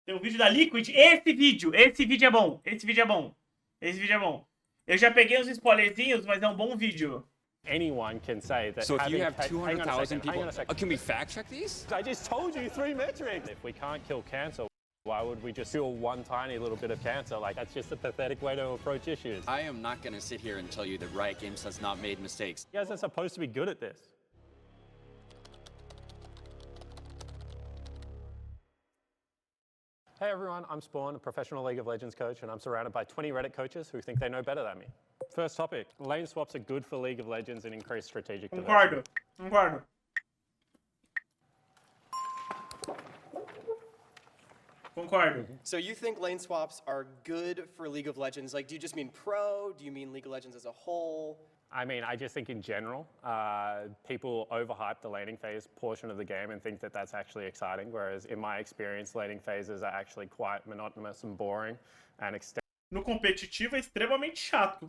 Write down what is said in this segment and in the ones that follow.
Tem um vídeo da Liquid. Esse vídeo é bom. Esse vídeo é bom. Eu já peguei uns spoilerzinhos, mas é um bom vídeo. Anyone can say that. So if you have hang on a 200,000 second, hang people, on a second. can we fact check these? I just told you 3 metrics. If we can't kill cancer, why would we just kill one tiny little bit of cancer? Like, that's just a pathetic way to approach issues. I am not going to sit here and tell you that Riot Games has not made mistakes. You guys are supposed to be good at this. Hey everyone, I'm Spawn, a professional League of Legends coach, and I'm surrounded by 20 Reddit coaches who think they know better than me. First topic, lane swaps are good for League of Legends and increase strategic diversity. Concordo. So you think lane swaps are good for League of Legends? Like, do you just mean pro? Do you mean League of Legends as a whole? I mean, I just think in general, people overhype the laning phase portion of the game and think that that's actually exciting, whereas in my experience, laning phases are actually quite monotonous and boring and extended. No competitivo é extremamente chato.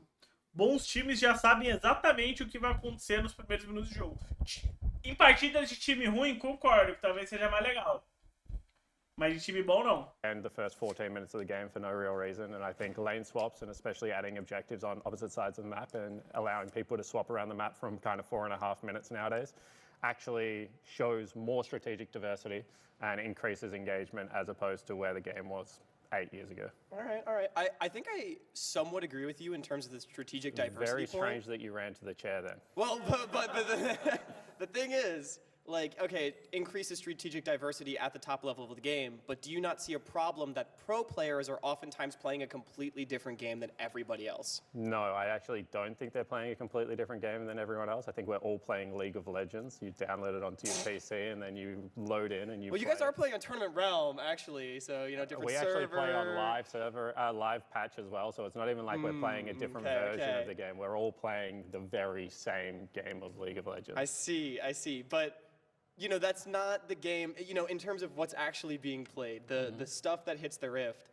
Bons times já sabem exatamente o que vai acontecer nos primeiros minutos de jogo. Em partidas de time ruim, concordo que talvez seja mais legal. Mas de time bom, não. And the first 14 minutes of the game for no real reason, and I think lane swaps and especially adding objectives on opposite sides of the map and allowing people to swap around the map from kind of 4.5 minutes nowadays actually shows more strategic diversity and increases engagement as opposed to where the game was 8 years ago. All right. I think I somewhat agree with you in terms of the strategic diversity Very point. strange that you ran to the chair then. Well, but the thing is, like, okay, it increases strategic diversity at the top level of the game, but do you not see a problem that pro players are oftentimes playing a completely different game than everybody else? No, I actually don't think they're playing a completely different game than everyone else. I think we're all playing League of Legends. You download it onto your PC and then you load in and you Well, you guys are playing on Tournament Realm, actually, so, you know, different server. We actually play on live server, live patch as well, so it's not even like we're playing a different version of the game. We're all playing the very same game of League of Legends. I see, but you know, that's not the game, you know, in terms of what's actually being played, the stuff that hits the Rift.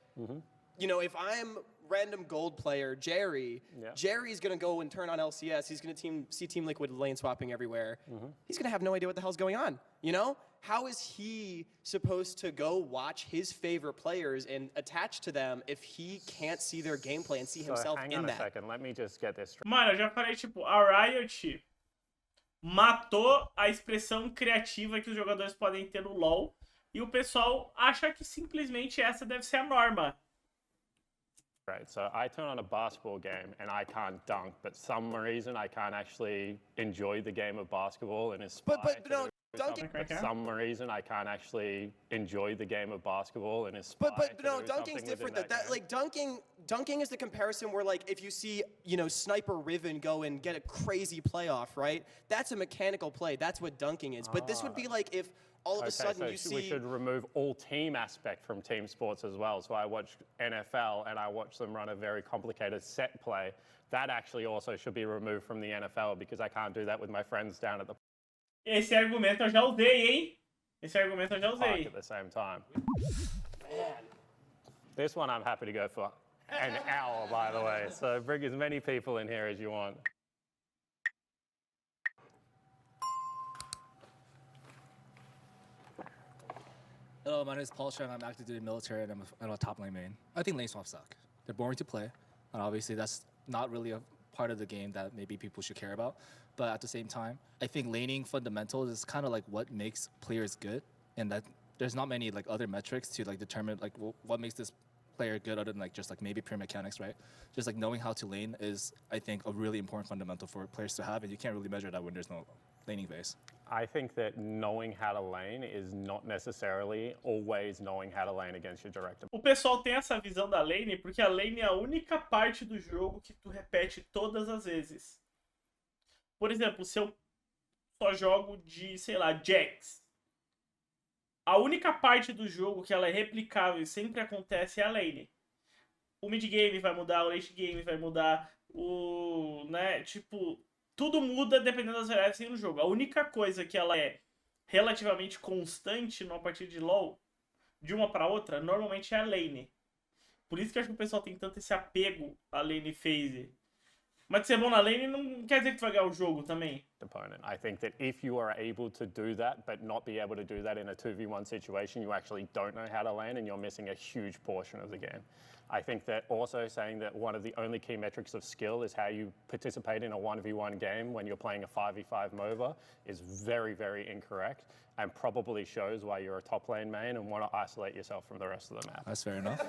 You know, if I'm random gold player Jerry, Jerry's going to go and turn on LCS. He's going to see Team Liquid lane swapping everywhere. He's going to have no idea what the hell's going on, you know? How is he supposed to go watch his favorite players and attach to them if he can't see their gameplay and see himself in that? Hang on a second, let me just get this straight. Mano, eu já falei, tipo, a Riot matou a expressão criativa que os jogadores podem ter no LoL e o pessoal acha que simplesmente essa deve ser a norma. Right, so I turn on a basketball game and I can't dunk, but some reason I can't actually enjoy the game of basketball and aspire But no, dunking. For some reason I can't actually enjoy the game of basketball and aspire But no, to do dunking's something different. within That like dunking is the comparison where, like, if you see, you know, Sniper Riven go and get a crazy playoff, right? That's a mechanical play. That's what dunking is. But this would be like if all of a sudden so you see. We should remove all team aspect from team sports as well. So I watch NFL and I watch them run a very complicated set play. That actually also should be removed from the NFL because I can't do that with my friends down at the Esse argumento eu já usei, hein? Esse argumento eu já park usei. at the same time. Man. This one I'm happy to go for an hour, by the way. So bring as many people in here as you want. Hello, my name is Paul Chen. I'm active duty military and I'm a top lane main. I think lane swaps suck. They're boring to play, and obviously that's not really a part of the game that maybe people should care about. But at the same time, I think laning fundamentals is kind of like what makes players good, and that there's not many like other metrics to like determine like what makes this player good other than like just like maybe pure mechanics, right? Just like knowing how to lane is, I think, a really important fundamental for players to have, and you can't really measure that when there's no laning phase. I think that knowing how to lane is not necessarily always knowing how to lane against your direct. O pessoal tem essa visão da lane porque a lane é a única parte do jogo que tu repete todas as vezes. Por exemplo, se eu só jogo de, sei lá, Jax, a única parte do jogo que ela é replicável e sempre acontece é a lane. O mid game vai mudar, o late game vai mudar, né, tipo, tudo muda dependendo das variáveis que tem no jogo. A única coisa que ela é relativamente constante numa partida de LoL, de uma para outra, normalmente é a lane. Por isso que eu acho que o pessoal tem tanto esse apego à lane phase. Mas ser bom na lane não quer dizer que tu vai ganhar o jogo também. Opponent. I think that if you are able to do that, but not be able to do that in a 2v1 situation, you actually don't know how to lane and you're missing a huge portion of the game. I think that also saying that one of the only key metrics of skill is how you participate in a 1v1 game when you're playing a 5v5 MOBA is very, very incorrect and probably shows why you're a top lane main and want to isolate yourself from the rest of the map. That's fair enough.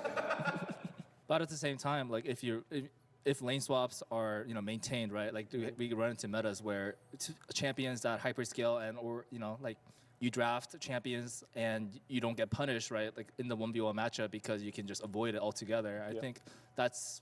But at the same time, like if lane swaps are maintained, right? Like we run into metas where champions that hyperscale and or like you draft champions and you don't get punished, right? Like in the 1v1 matchup because you can just avoid it altogether. I think that's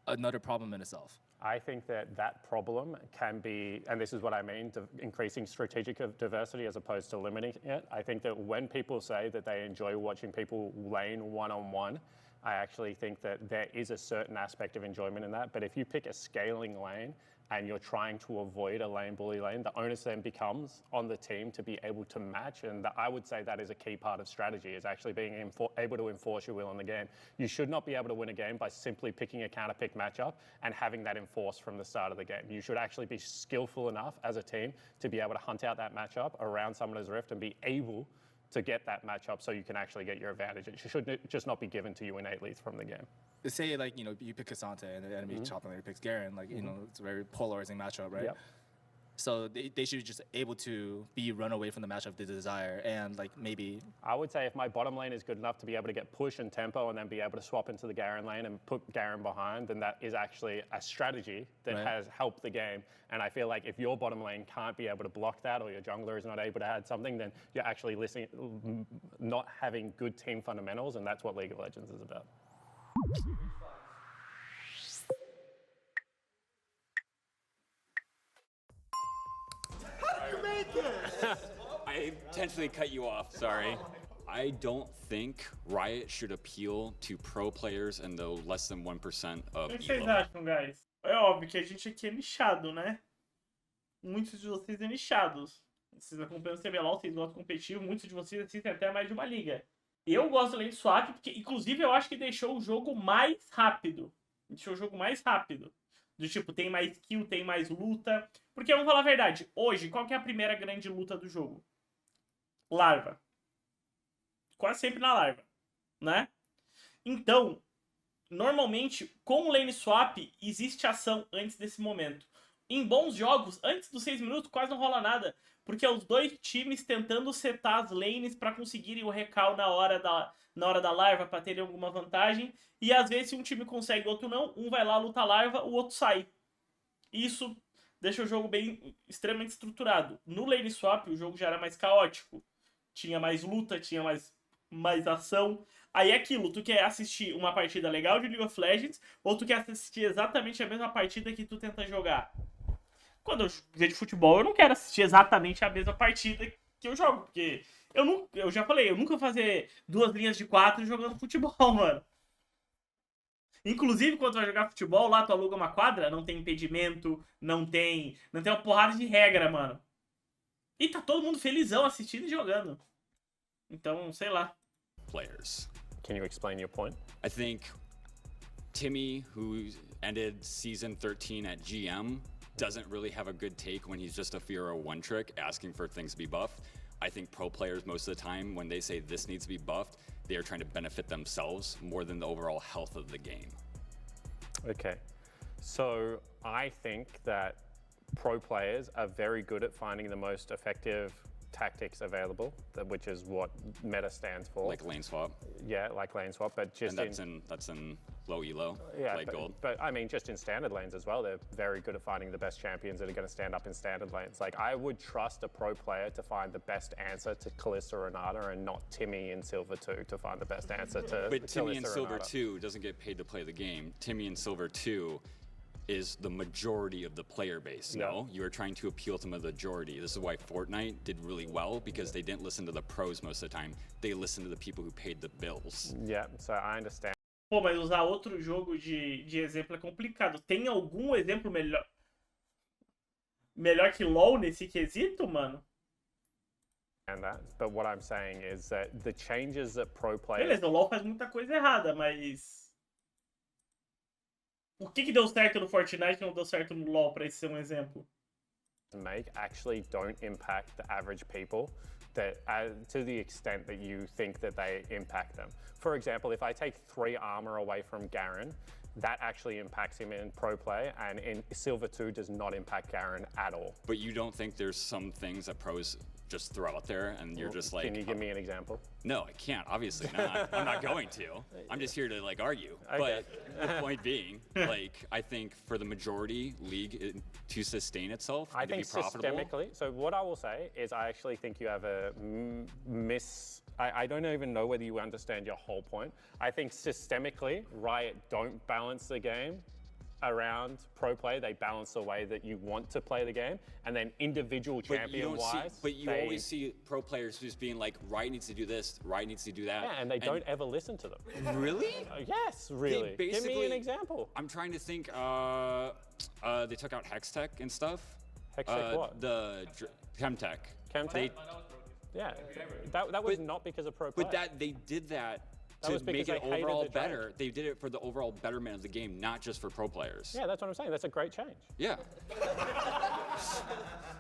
another problem in itself. I think that problem can be, and this is what I mean, increasing strategic diversity as opposed to limiting it. I think that when people say that they enjoy watching people lane one-on-one, I actually think that there is a certain aspect of enjoyment in that. But if you pick a scaling lane and you're trying to avoid a lane bully lane, the onus then becomes on the team to be able to match. And I would say that is a key part of strategy, is actually being able to enforce your will in the game. You should not be able to win a game by simply picking a counter pick matchup and having that enforced from the start of the game. You should actually be skillful enough as a team to be able to hunt out that matchup around Summoner's Rift and be able to get that matchup so you can actually get your advantage. It should just not be given to you innately from the game. Say like you pick Cassante and the enemy top laner picks Garen, like it's a very polarizing matchup, right? Yep. So they should just able to be run away from the matchup they desire, and like maybe I would say if my bottom lane is good enough to be able to get push and tempo and then be able to swap into the Garen lane and put Garen behind, then that is actually a strategy that has helped the game. And I feel like if your bottom lane can't be able to block that, or your jungler is not able to add something, then you're actually not having good team fundamentals, and that's what League of Legends is about. I intentionally cut you off, sorry. I don't think Riot should appeal to pro players and the less than 1% of O que vocês elo. acham, guys? É óbvio que a gente aqui é nichado, né? Muitos de vocês são nichados. Vocês acompanham o CBLOL, vocês gostam de competitivo, muitos de vocês assistem até mais de uma liga. Eu gosto do lane swap, porque inclusive eu acho que deixou o jogo mais rápido. Deixou o jogo mais rápido. Do tipo, tem mais kill, tem mais luta. Porque vamos falar a verdade, hoje, qual que é a primeira grande luta do jogo? Larva. Quase sempre na larva, né? Então, normalmente, com o lane swap, existe ação antes desse momento. Em bons jogos, antes dos 6 minutos, quase não rola nada. Porque é os dois times tentando setar as lanes para conseguirem o recal na hora da larva, para terem alguma vantagem. E às vezes, se um time consegue, o outro não, um vai lá, luta a larva, o outro sai. Isso deixa o jogo bem extremamente estruturado. No lane swap, o jogo já era mais caótico. Tinha mais luta, tinha mais ação. Aí é aquilo, tu quer assistir uma partida legal de League of Legends, ou tu quer assistir exatamente a mesma partida que tu tenta jogar? Quando eu vejo futebol, eu não quero assistir exatamente a mesma partida que eu jogo, porque eu já falei, eu nunca vou fazer 2 linhas de 4 jogando futebol, mano. Inclusive, quando tu vai jogar futebol, lá tu aluga uma quadra, não tem impedimento, não tem uma porrada de regra, mano. E tá todo mundo felizão assistindo e jogando. Então, sei lá. Players. Can you explain your point? I think Timmy, who ended season 13 at GM, doesn't really have a good take when he's just a Fiora one-trick asking for things to be buffed. I think pro players most of the time, when they say this needs to be buffed, they are trying to benefit themselves more than the overall health of the game. Okay, so I think that pro players are very good at finding the most effective tactics available, which is what meta stands for. Like lane swap. Yeah, like lane swap, but just and that's in low elo, late gold. But I mean, just in standard lanes as well, they're very good at finding the best champions that are going to stand up in standard lanes. Like, I would trust a pro player to find the best answer to Kalista Renata and not Timmy in Silver 2 to find the best answer to But Timmy in Kalista Silver Renata. 2 doesn't get paid to play the game. Timmy in Silver 2 is the majority of the player base. Yeah. No, you are trying to appeal to the majority. This is why Fortnite did really well, because they didn't listen to the pros most of the time. They listened to the people who paid the bills. Yeah, so I understand. Pô, mas usar outro jogo de exemplo é complicado. Tem algum exemplo melhor que LoL nesse quesito, mano? And that, but what I'm saying is that the changes that pro players. Beleza, o LoL faz muita coisa errada, mas O que deu certo no Fortnite e não deu certo no LoL, pra esse ser um exemplo? Make actually don't impact the average people that to the extent that you think that they impact them. For example, if I take 3 armor away from Garen, that actually impacts him in pro play, and in Silver 2 does not impact Garen at all. But you don't think there's some things that pros just throw out there and you're just like... Can you give me an example? No, I can't, obviously not. I'm not going to. I'm just here to like argue. Okay. But the point being, like, I think for the majority league to sustain itself, I and to think be profitable... systemically, so what I will say is I actually think you have a I don't even know whether you understand your whole point. I think systemically, Riot don't balance the game around pro play. They balance the way that you want to play the game, and then individual champion-wise. But you always see pro players just being like, Riot needs to do this, Riot needs to do that. Yeah, and they don't ever listen to them. Really? Yes, really. Give me an example. I'm trying to think. They took out Hextech and stuff. Hextech what? The Chemtech. Chemtech? Yeah, that was not because of pro play. But they did that to make it overall better. They did it for the overall betterment of the game, not just for pro players. Yeah, that's what I'm saying. That's a great change. Yeah.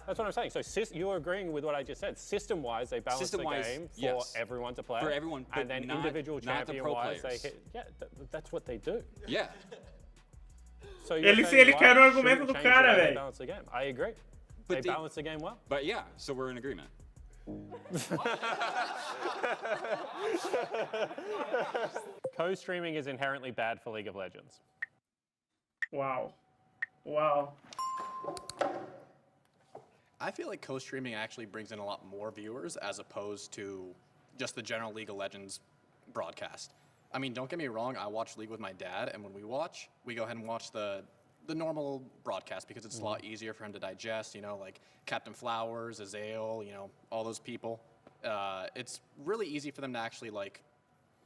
That's what I'm saying. So you're agreeing with what I just said. System-wise, they balance the game for everyone to play. For everyone, and then individual champion-wise, they hit. Yeah, that's what they do. Yeah. So Ele quer o argumento do cara, velho. Balance the game. I agree. They balance the game well. But yeah, so we're in agreement. Co-streaming is inherently bad for League of Legends. Wow. Wow. I feel like co-streaming actually brings in a lot more viewers as opposed to just the general League of Legends broadcast. I mean, don't get me wrong, I watch League with my dad, and when we watch, we go ahead and watch the normal broadcast because it's a lot easier for him to digest, you know, like Captain Flowers, Azael, you know, all those people. It's really easy for them to actually like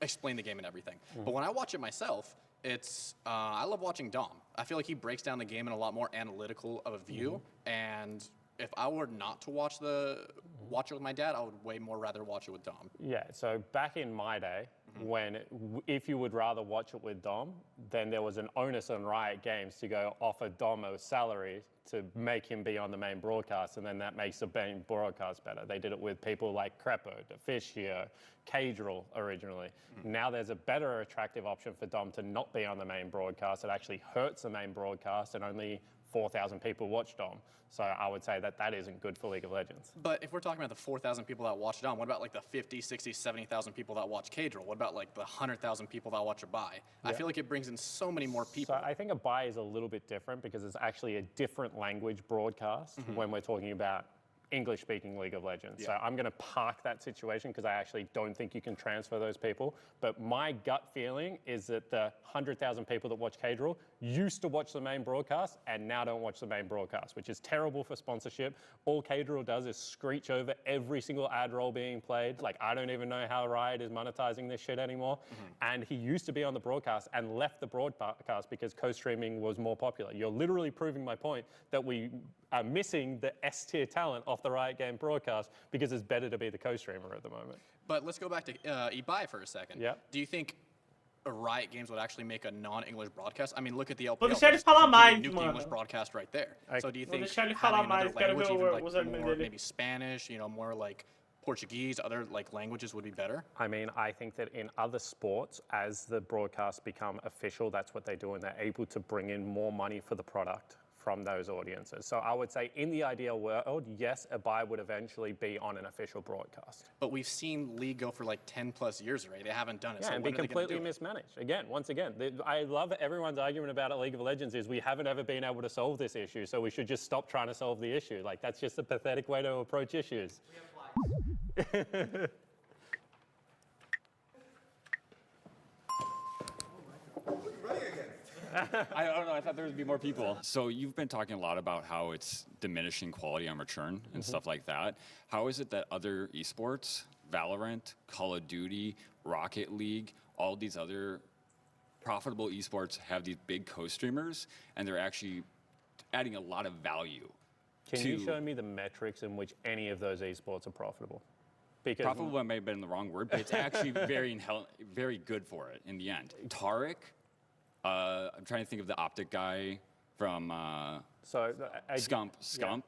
explain the game and everything. But when I watch it myself, it's I love watching Dom. I feel like he breaks down the game in a lot more analytical of a view, and if I were not to watch it with my dad, I would way more rather watch it with Dom. Yeah, so back in my day, when if you would rather watch it with Dom, then there was an onus on Riot Games to go offer Dom a salary to make him be on the main broadcast, and then that makes the main broadcast better. They did it with people like Crepo, Deficio, Cadril originally. Now there's a better attractive option for Dom to not be on the main broadcast. It actually hurts the main broadcast, and only 4,000 people watch Dom. So I would say that isn't good for League of Legends. But if we're talking about the 4,000 people that watch Dom, what about like the 50, 60, 70,000 people that watch Cadril? What about like the 100,000 people that watch Abai? I feel like it brings in so many more people. So I think Abai is a little bit different because it's actually a different language broadcast when we're talking about English-speaking League of Legends. So I'm going to park that situation because I actually don't think you can transfer those people. But my gut feeling is that the 100,000 people that watch Cadril used to watch the main broadcast and now don't watch the main broadcast, which is terrible for sponsorship. All Cadril does is screech over every single ad roll being played. Like, I don't even know how Riot is monetizing this shit anymore. And he used to be on the broadcast and left the broadcast because co-streaming was more popular. You're literally proving my point that we are missing the S-tier talent off the Riot game broadcast because it's better to be the co-streamer at the moment. But let's go back to Ibai for a second. Yeah. Do you think Riot Games would actually make a non-English broadcast? I mean, look at the LPL. Vou deixar ele falar mais, Nuke the mano. English broadcast right there. So do you Vou think deixar ele having falar another mais, quero language, ver even like os argumentos more dele. maybe Spanish, you know, more like Portuguese, other like languages would be better? I mean, I think that in other sports, as the broadcasts become official, that's what they do, and they're able to bring in more money for the product from those audiences. So I would say in the ideal world, yes, Abai would eventually be on an official broadcast. But we've seen League go for like 10 plus years already. They haven't done it. Yeah, so and when be are they gonna completely do it? mismanaged. Again, once again, I love everyone's argument about League of Legends is we haven't ever been able to solve this issue, so we should just stop trying to solve the issue. Like, that's just a pathetic way to approach issues. I don't know. I thought there would be more people. So you've been talking a lot about how it's diminishing quality on return and stuff like that. How is it that other esports, Valorant, Call of Duty, Rocket League, all these other profitable esports have these big co-streamers and they're actually adding a lot of value? Can you show me the metrics in which any of those esports are profitable? Because Profitable may have been the wrong word, but it's actually very good for it in the end. Taric, I'm trying to think of the optic guy from Scump.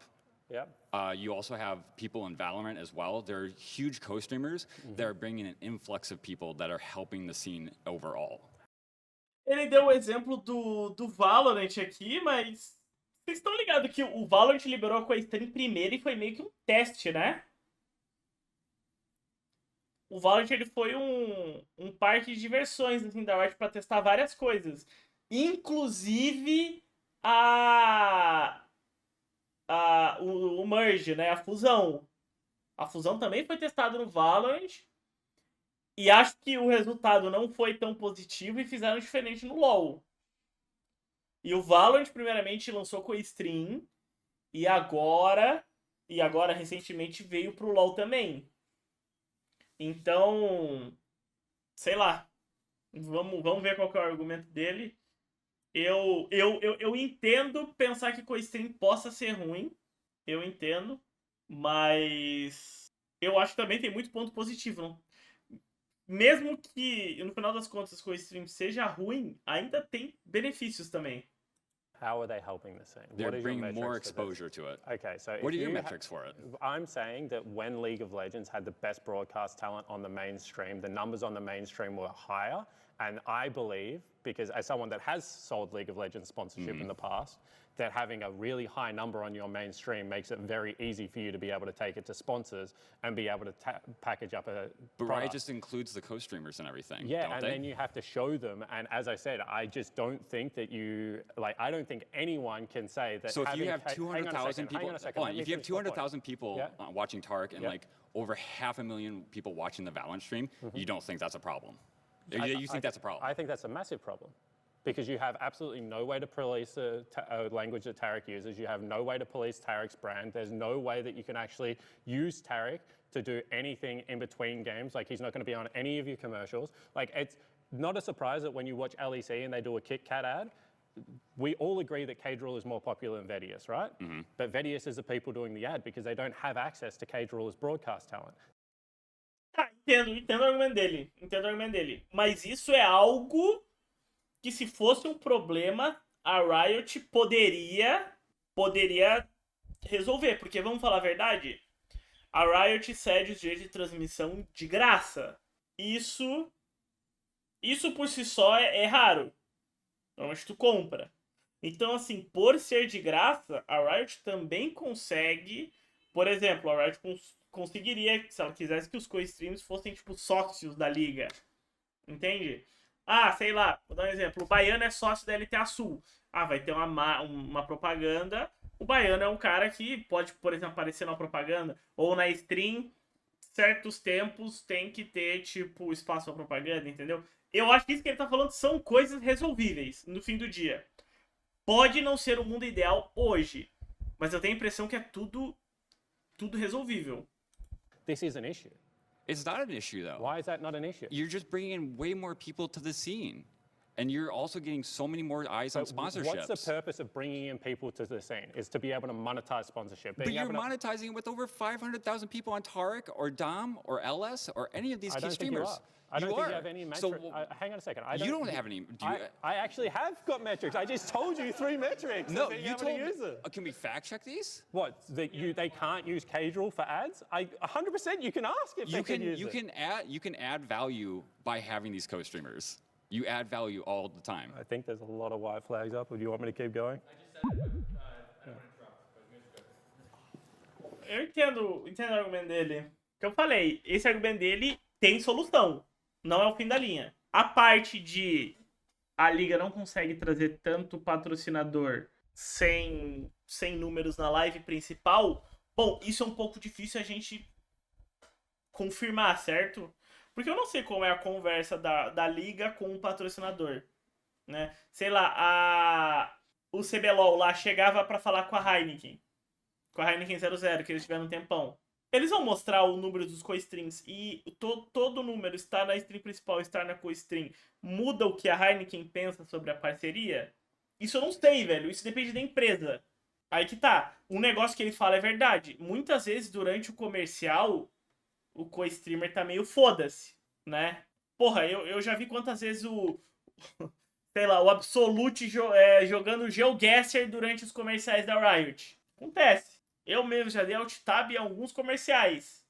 Yeah. You also have people in Valorant as well. They're huge co-streamers that are bringing an influx of people that are helping the scene overall. Ele deu o exemplo do Valorant aqui, mas vocês estão ligados que o Valorant liberou com a stream primeiro e foi meio que um teste, né? O Valorant ele foi um parque de diversões assim, da Riot para testar várias coisas. Inclusive o merge, né? A fusão. A fusão também foi testada no Valorant. E acho que o resultado não foi tão positivo e fizeram diferente no LoL. E o Valorant, primeiramente, lançou com a stream. E agora recentemente, veio pro LoL também. Então, sei lá. Vamos ver qual que é o argumento dele. Eu entendo pensar que com a stream possa ser ruim. Eu entendo. Mas eu acho que também tem muito ponto positivo. Não? Mesmo que, no final das contas, com o stream seja ruim, ainda tem benefícios também. How are they helping the scene? They're bringing more exposure to it. Okay, so what are your metrics for it? I'm saying that when League of Legends had the best broadcast talent on the mainstream, the numbers on the mainstream were higher. And I believe, because as someone that has sold League of Legends sponsorship in the past, that having a really high number on your mainstream makes it very easy for you to be able to take it to sponsors and be able to package up a But product. Riot just includes the co-streamers and everything, Yeah, don't and they? then you have to show them. And as I said, I just don't think that I don't think anyone can say that. So if you have hang on a 200,000 people, hang on a second, hold on, let if me you have finish my point. 200,000 people Yeah. watching Tark and Yeah. like over 500,000 people watching the Valorant stream, you don't think that's a problem? You think that's a problem? I think that's a massive problem. Because you have absolutely no way to police a language that Tarek uses. You have no way to police Tarek's brand. There's no way that you can actually use Tarek to do anything in between games. Like, he's not going to be on any of your commercials. Like, it's not a surprise that when you watch LEC and they do a Kit Kat ad, we all agree that K-Drill is more popular than Vedius, right? But Vedius is the people doing the ad because they don't have access to K-Drill as broadcast talent. Tá, entendo o argumento dele. Mas isso é algo que, se fosse um problema, a Riot poderia resolver. Porque, vamos falar a verdade, a Riot cede os direitos de transmissão de graça. Isso por si só é raro. Normalmente tu compra. Então, assim, por ser de graça, a Riot também consegue... Por exemplo, a Riot conseguiria, se ela quisesse, que os co-streams fossem, tipo, sócios da liga. Entende? Ah, sei lá, vou dar um exemplo. O Baiano é sócio da LTA Sul. Ah, vai ter uma propaganda. O Baiano é um cara que pode, por exemplo, aparecer na propaganda. Ou na stream, certos tempos tem que ter, tipo, espaço para propaganda, entendeu? Eu acho que isso que ele tá falando são coisas resolvíveis no fim do dia. Pode não ser o mundo ideal hoje, mas eu tenho a impressão que é tudo resolvível. This is an issue. It's not an issue, though. Why is that not an issue? You're just bringing in way more people to the scene. And you're also getting so many more eyes on sponsorships. What's the purpose of bringing in people to the scene? Is to be able to monetize sponsorship. But you're monetizing it with over 500,000 people on Tarek or Dom or LS or any of these key streamers. I don't think you have any metrics. So, hang on a second. You don't have any. I actually have got metrics. I just told you 3 metrics. No, you you told me. Use it. Can we fact check these? What? They can't use K-Drill for ads? 100% you can ask if they can use it. You can add value by having these co-streamers. You add value all the time. I think there's a lot of white flags up. Do you want me to keep going? Eu entendo o argumento dele. O que eu falei, esse argumento dele tem solução. Não é o fim da linha. A parte de a liga não consegue trazer tanto patrocinador sem números na live principal, bom, isso é um pouco difícil a gente confirmar, certo? Porque eu não sei como é a conversa da liga com o patrocinador, né? Sei lá, o CBLOL lá chegava pra falar com a Heineken 00, que eles tiveram um tempão. Eles vão mostrar o número dos co-streams e todo o número estar na stream principal, estar na co-stream, muda o que a Heineken pensa sobre a parceria? Isso eu não sei, velho. Isso depende da empresa. Aí que tá. Um negócio que ele fala é verdade. Muitas vezes, durante o comercial, o co-streamer tá meio foda-se, né? Porra, eu já vi quantas vezes sei lá, o Absolute jogando GeoGuessr durante os comerciais da Riot. Acontece. Eu mesmo já dei alt-tab em alguns comerciais.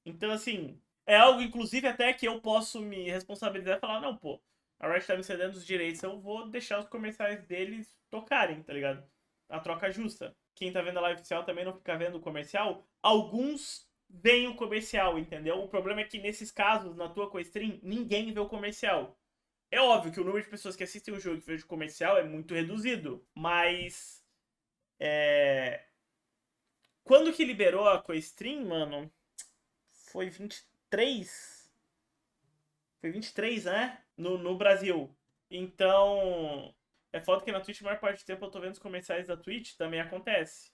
Então, assim, é algo, inclusive, até que eu posso me responsabilizar e falar, não, pô, a Riot tá me cedendo os direitos, eu vou deixar os comerciais deles tocarem, tá ligado? A troca justa. Quem tá vendo a live oficial também não fica vendo o comercial. Alguns veem o comercial, entendeu? O problema é que nesses casos, na tua co-stream, ninguém vê o comercial. É óbvio que o número de pessoas que assistem o jogo e que veem o comercial é muito reduzido, mas... Quando que liberou a co-stream, mano? Foi 23? Foi 23, né? No Brasil. Então... É foda que na Twitch, a maior parte do tempo eu tô vendo os comerciais da Twitch, também acontece.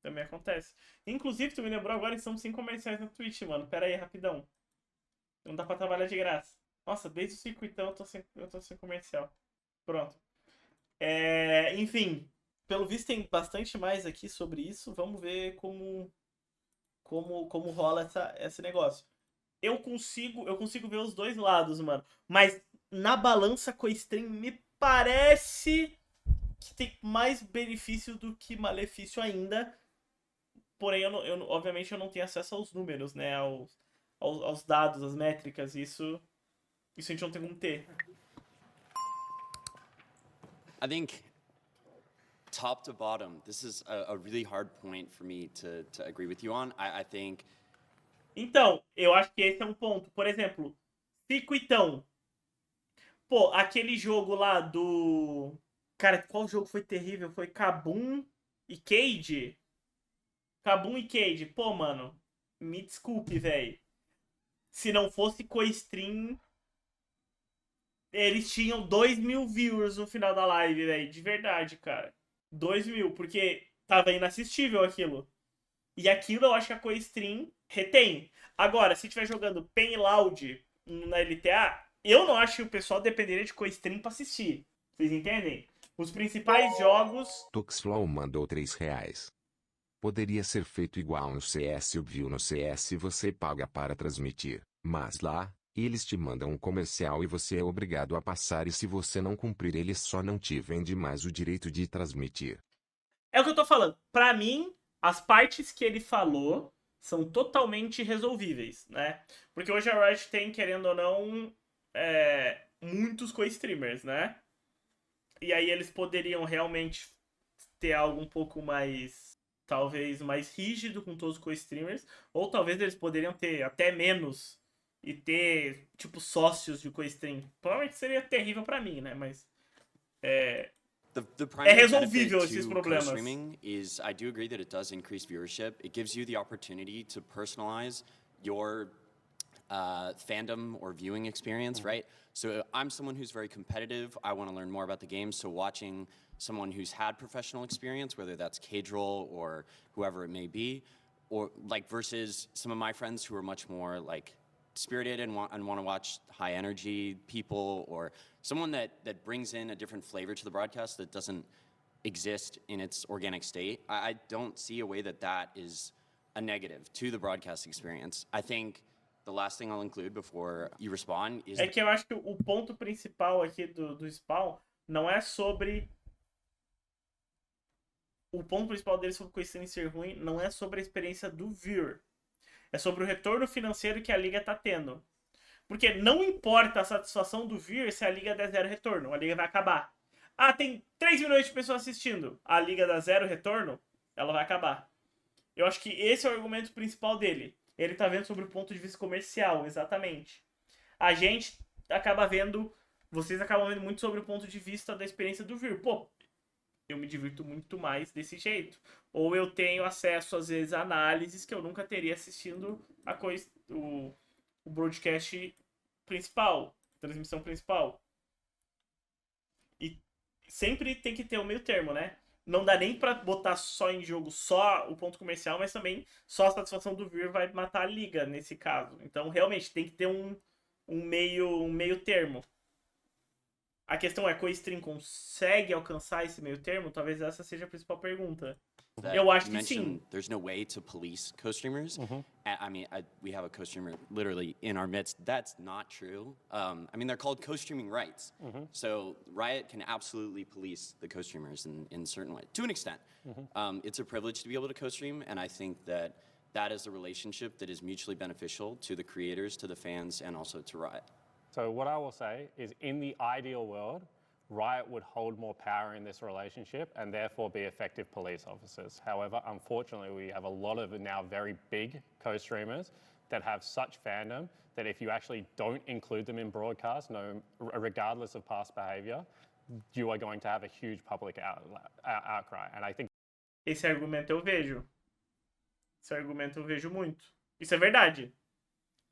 Também acontece. Inclusive, tu me lembrou agora que são 5 comerciais na Twitch, mano. Pera aí, rapidão. Não dá pra trabalhar de graça. Nossa, desde o circuitão eu tô sem comercial. Pronto. Enfim, pelo visto tem bastante mais aqui sobre isso. Vamos ver como rola esse negócio. Eu consigo ver os dois lados, mano. Mas na balança com a stream me parece que tem mais benefício do que malefício ainda. Porém, obviamente eu não tenho acesso aos números, né? Aos dados, às métricas. Isso a gente não tem como ter. I think top to bottom, this is a really hard point for me to agree with you on. I think... Então, eu acho que esse é um ponto. Por exemplo, circuitão. Pô, aquele jogo lá do... Cara, qual jogo foi terrível? Foi Kabum e Cage? Kabum e Cage. Pô, mano, me desculpe, velho. Se não fosse co-stream, eles tinham 2.000 viewers no final da live, velho. De verdade, cara. 2.000, porque tava inassistível aquilo. E aquilo eu acho que a co-stream retém. Agora, se tiver jogando Pen Loud na LTA, eu não acho que o pessoal dependeria de co-stream pra assistir. Vocês entendem? Os principais jogos... Toxflow mandou R$3. Poderia ser feito igual no CS. Óbvio, no CS você paga para transmitir, mas lá, eles te mandam um comercial e você é obrigado a passar, e se você não cumprir eles só não te vendem mais o direito de transmitir. É o que eu tô falando. Pra mim, as partes que ele falou são totalmente resolvíveis, né? Porque hoje a Riot tem, querendo ou não, muitos co-streamers, né? E aí eles poderiam realmente ter algo um pouco mais... talvez mais rígido com todos os co-streamers, ou talvez eles poderiam ter até menos e ter, tipo, sócios de co-stream. Provavelmente seria terrível pra mim, né? Mas The primary resolvível benefit esses to problemas. co-streaming is I do agree that it does increase viewership. It gives you the opportunity to personalize your fandom or viewing experience, right? So I'm someone who's very competitive. I want to learn more about the game. So watching someone who's had professional experience, whether that's Cadrol or whoever it may be, or like versus some of my friends who are much more like spirited and want to watch high energy people, or someone that brings in a different flavor to the broadcast that doesn't exist in its organic state. I don't see a way that is a negative to the broadcast experience. I think the last thing I'll include before you respond is... É que eu acho que o ponto principal aqui do Spawn não é sobre... O ponto principal dele sobre o co-stream ser ruim não é sobre a experiência do viewer. É sobre o retorno financeiro que a liga tá tendo. Porque não importa a satisfação do viewer se a liga der 0 retorno. A liga vai acabar. Ah, tem 3 milhões de pessoas assistindo. A liga dá 0 retorno, ela vai acabar. Eu acho que esse é o argumento principal dele. Ele tá vendo sobre o ponto de vista comercial, exatamente. A gente acaba vendo... Vocês acabam vendo muito sobre o ponto de vista da experiência do viewer. Pô, eu me divirto muito mais desse jeito. Ou eu tenho acesso, às vezes, a análises que eu nunca teria assistindo o broadcast principal, transmissão principal. E sempre tem que ter o meio termo, né? Não dá nem pra botar só em jogo só o ponto comercial, mas também só a satisfação do viewer vai matar a liga, nesse caso. Então, realmente, tem que ter um meio termo. A questão é, co-stream consegue alcançar esse meio termo? Talvez essa seja a principal pergunta. That Eu acho you que sim. mentioned there's no way to police co-streamers. I mean, we have a co-streamer literally in our midst. That's not true. I mean, they're called co-streaming rights. So Riot can absolutely police the co-streamers in certain ways, to an extent. It's a privilege to be able to co-stream, and I think that that is a relationship that is mutually beneficial to the creators, to the fans, and also to Riot. So what I will say is, in the ideal world, Riot would hold more power in this relationship and therefore be effective police officers. However, unfortunately, we have a lot of now very big co-streamers that have such fandom that if you actually don't include them in broadcast, regardless of past behavior, you are going to have a huge public outcry. And I think Esse argumento eu vejo. Esse argumento eu vejo muito. Isso é verdade.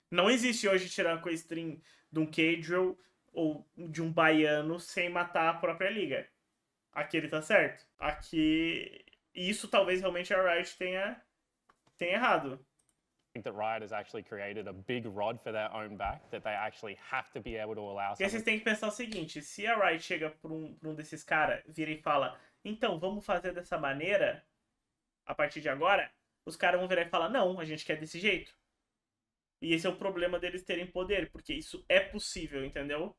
Não existe hoje tirar co-stream de um casual ou de um baiano sem matar a própria liga. Aqui ele tá certo. Aqui, isso talvez realmente a Riot tenha errado. that Riot has actually created a big rod for their own back that they actually have to be able to allow. E aí vocês têm que pensar o seguinte, se a Riot chega pra um desses caras, vira e fala, então, vamos fazer dessa maneira, a partir de agora, os caras vão virar e falar, não, a gente quer desse jeito. E esse é o problema deles terem poder, porque isso é possível, entendeu?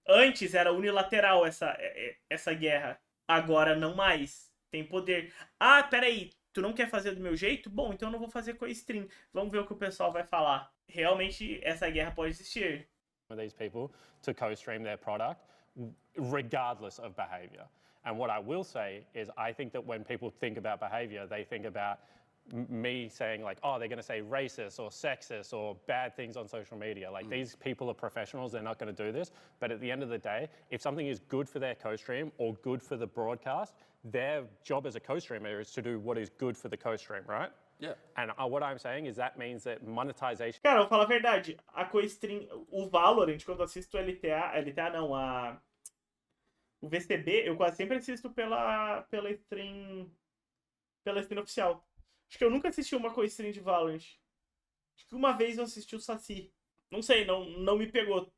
Antes era unilateral essa guerra. Agora não mais. Tem poder. Ah, peraí, tu não quer fazer do meu jeito? Bom, então eu não vou fazer com a stream. Vamos ver o que o pessoal vai falar. Realmente, essa guerra pode existir. These people to co-stream their product, regardless of behavior. And what I will say is I think that when people think about behavior, they think about me saying like, oh, they're going to say racist or sexist or bad things on social media. Like these people are professionals, they're not going to do this. But at the end of the day, if something is good for their co-stream or good for the broadcast, their job as a co-streamer is to do what is good for the co-stream, right? Yeah. And what I'm saying is that means that monetization... Cara, eu vou falar a verdade. A co-stream, o Valorant, quando eu assisto o LTA não, o VCB, eu quase sempre assisto pela stream oficial. Acho que eu nunca assisti uma co-stream de Valorant. Acho que uma vez eu assisti o Saci. Não sei, não me pegou.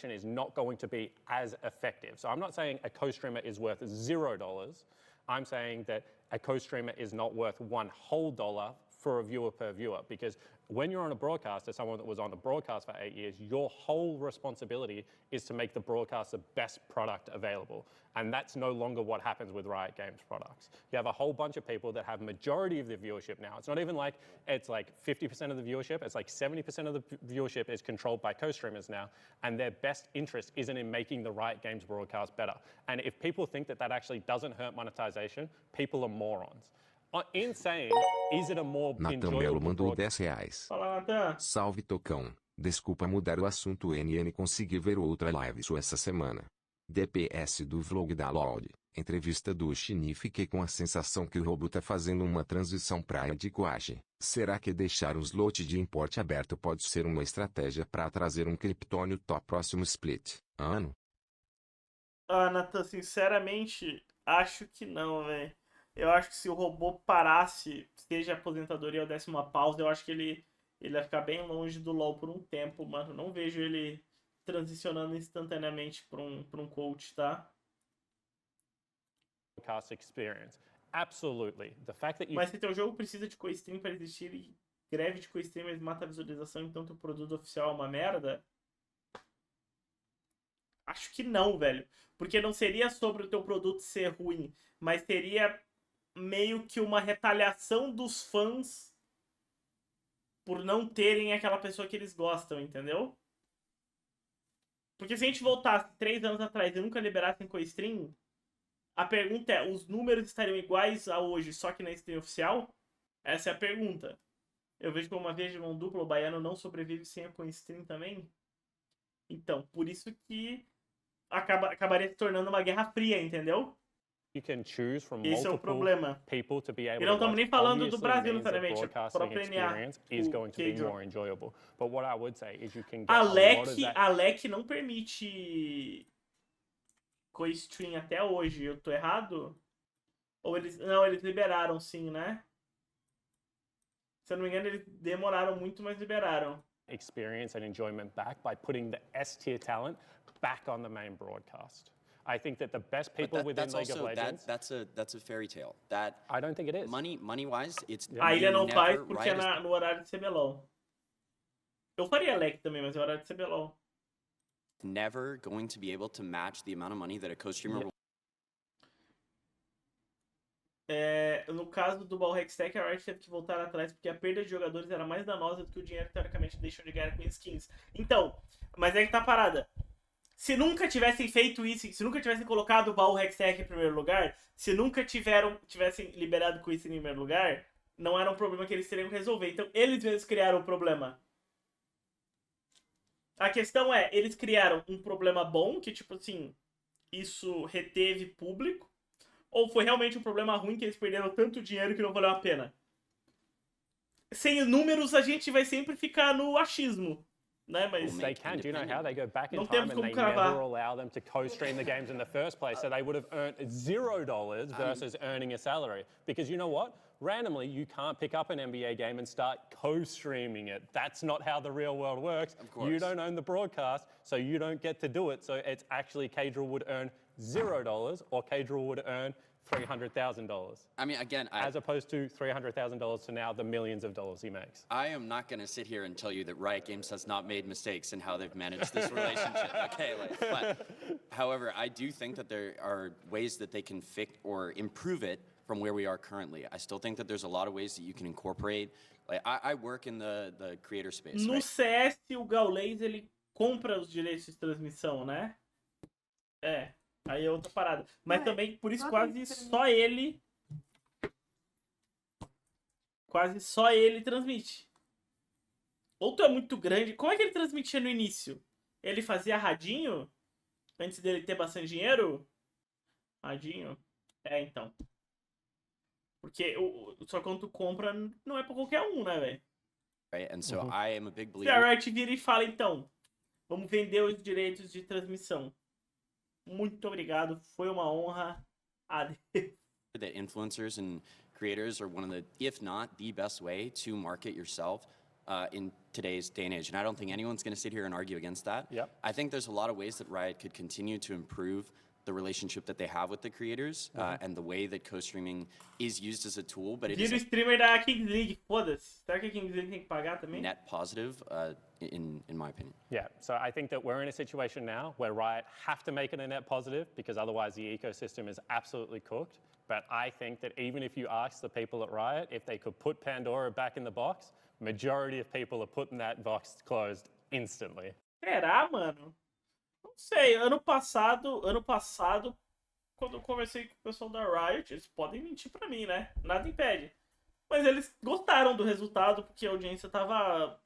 Is not going to be as effective. So I'm not saying a co-streamer is worth $0. I'm saying that a co-streamer is not worth $1 whole for a viewer per viewer, because when you're on a broadcast, as someone that was on a broadcast for 8 years, your whole responsibility is to make the broadcast the best product available. And that's no longer what happens with Riot Games products. You have a whole bunch of people that have majority of the viewership now. It's not even like it's like 50% of the viewership. It's like 70% of the viewership is controlled by co-streamers now. And their best interest isn't in making the Riot Games broadcast better. And if people think that that actually doesn't hurt monetization, people are morons. In saying, is it a more Natan Melo mandou R$10. Fala, Natan. Salve, Tocão. Desculpa mudar o assunto, NN consegui ver outra live sua essa semana. DPS do vlog da LOL. Entrevista do Shini, fiquei com a sensação que o robô tá fazendo uma transição pra Adquash. Será que deixar o slot de import aberto pode ser uma estratégia para trazer um criptônio top próximo split? Ano? Ah, Natan, sinceramente, acho que não, velho. Eu acho que se o robô parasse, seja aposentadoria ou desse uma pausa, eu acho que ele vai ficar bem longe do LoL por um tempo, mano. Não vejo ele transicionando instantaneamente pra um coach, tá? Broadcast experience. Absolutely. The fact that you... Mas se teu jogo precisa de co-stream para existir e greve de co-streamers mata a visualização, então teu produto oficial é uma merda? Acho que não, velho. Porque não seria sobre o teu produto ser ruim, mas seria meio que uma retaliação dos fãs por não terem aquela pessoa que eles gostam, entendeu? Porque se a gente voltasse 3 anos atrás e nunca liberassem co-stream, a pergunta é, os números estariam iguais a hoje, só que na stream oficial? Essa é a pergunta. Eu vejo que uma vez de mão dupla, o baiano não sobrevive sem a co-stream também. Então, por isso que acabaria se tornando uma guerra fria, entendeu? You can choose from Esse é o multiple problema. people to be able E não to estamos watch. nem falando do Obviously Brasil means that necessariamente, a broadcasting própria experience is o going to be casual. more enjoyable. But what I would say is you can get A a lot of that. LEC não permite co-stream até hoje, eu tô errado? Ou eles liberaram sim, né? Se eu não me engano, eles demoraram muito, mas liberaram. Experience and enjoyment back by putting the S-tier talent back on the main broadcast. I think that the best people within League of Legends... That's a fairy tale. That I don't think it is. Money-wise, it's... A ilha não faz never- porque é Riot is- no horário de CBLOL. Eu faria LEC também, mas é horário de CBLOL. never going to be able to match the amount of money that a co-streamer will No caso do Ball Hextech, a Riot teve que voltar atrás porque a perda de jogadores era mais danosa do que o dinheiro que teoricamente deixam de ganhar com skins. Então, mas é que tá a parada. Se nunca tivessem feito isso, se nunca tivessem colocado o Ball Hextech em primeiro lugar, se nunca tivessem liberado com isso em primeiro lugar, não era um problema que eles teriam que resolver. Então, eles mesmos criaram o problema. A questão é, eles criaram um problema bom, que tipo assim, isso reteve público, ou foi realmente um problema ruim que eles perderam tanto dinheiro que não valeu a pena? Sem números, a gente vai sempre ficar no achismo, né? Mas They can. Do you know how? They go back in não time temos and como they cravar. never allow them to co-stream the games in the first place, so they would have earned $0 versus earning a salary. Because you know what? Randomly, you can't pick up an NBA game and start co-streaming it. That's not how the real world works. Of course. You don't own the broadcast, so you don't get to do it. So it's actually Kadriel would earn $0 or Kadriel would earn $300,000. I mean, again, As opposed to $300,000 to now the millions of dollars he makes. I am not going to sit here and tell you that Riot Games has not made mistakes in how they've managed this relationship. Okay, but however, I do think that there are ways that they can fix or improve it from where we are currently. I still think that there's a lot of ways that you can incorporate. Like I work in the creator space. No Right? CS, o Gaules, ele compra os direitos de transmissão, né? Aí é outra parada. Mas também, por isso, quase só ele transmite. Ou tu é muito grande. Como é que ele transmitia no início? Ele fazia radinho? Antes dele ter bastante dinheiro? Radinho? Então. Porque só quando tu compra, não é pra qualquer um, né, velho? Right? And so I am a big Se believer. a Riot vira e fala, então, vamos vender os direitos de transmissão. Muito obrigado, foi uma honra. Adeus. That influencers and creators are one of the, if not the best way to market yourself in today's day and age. And I don't think anyone's going to sit here and argue against that. Yep. I think there's a lot of ways that Riot could continue to improve the relationship that they have with the creators and the way that co-streaming is used as a tool, but it Vira o is streamer da Kings League, foda-se. Será que a Kings League tem que pagar também? net positive in my opinion. Yeah, so I think that we're in a situation now where Riot have to make it a net positive because otherwise the ecosystem is absolutely cooked. But I think that even if you ask the people at Riot if they could put Pandora back in the box, majority of people are putting that box closed instantly. Será, mano? Não sei. Ano passado, quando eu conversei com o pessoal da Riot, eles podem mentir pra mim, né? Nada impede. Mas eles gostaram do resultado porque a audiência tava...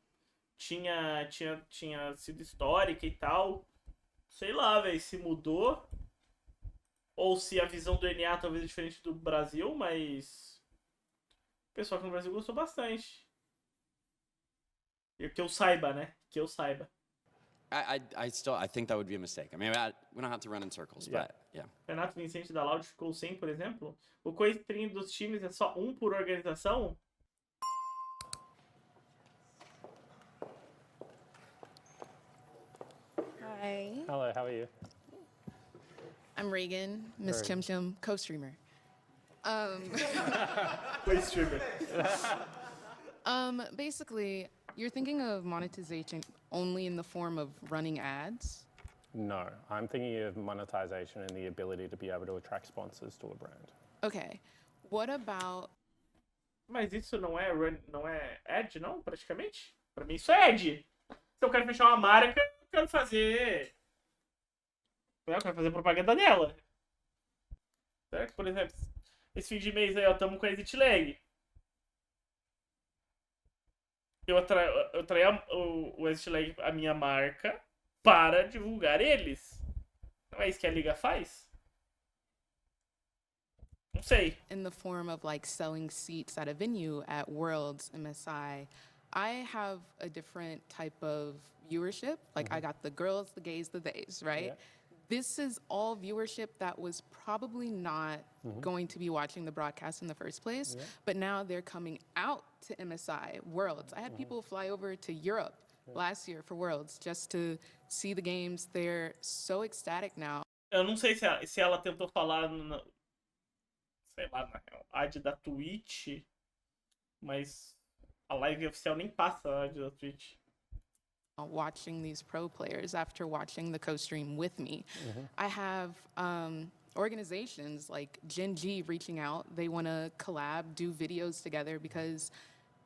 Tinha sido histórica e tal. Sei lá, velho, se mudou. Ou se a visão do NA talvez é diferente do Brasil, mas... O pessoal aqui no Brasil gostou bastante. E que eu saiba, né? Que eu saiba. I think that would be a mistake. I mean, we don't have to run in circles, Yeah. but yeah. Renato Vicente da Loud ficou sem, por exemplo. O co-stream dos times é só um por organização? Hi, Hello, how are you? I'm Reagan, Miss Very Chim Chim, co-streamer. Co-streamer. Basically, you're thinking of monetization only in the form of running ads? No, I'm thinking of monetization and the ability to be able to attract sponsors to a brand. Okay, what about Mas isso não é ad, não? Praticamente? Pra mim isso é ad. Se eu quero fechar uma marca, eu quero fazer propaganda dela. Certo? Por exemplo, esse fim de mês aí, ó, tamo com a Exit Lag. Eu atraí o Exit Lag, a minha marca, para divulgar eles. Não é isso que a liga faz? Não sei. in the form of like selling seats at a venue at Worlds, MSI? I have a different type of viewership. Like I got the girls, the gays, the theys, right? Yeah. This is all viewership that was probably not going to be watching the broadcast in the first place, but now they're coming out to MSI, Worlds. I had people fly over to Europe last year for Worlds just to see the games. They're so ecstatic now. Eu não sei se ela tentou falar, sei lá, na real, ad da Twitch, mas a live oficial nem passa a ad da Twitch. Watching these pro players after watching the co-stream with me. I have organizations like Gen G reaching out. They want to collab, do videos together, because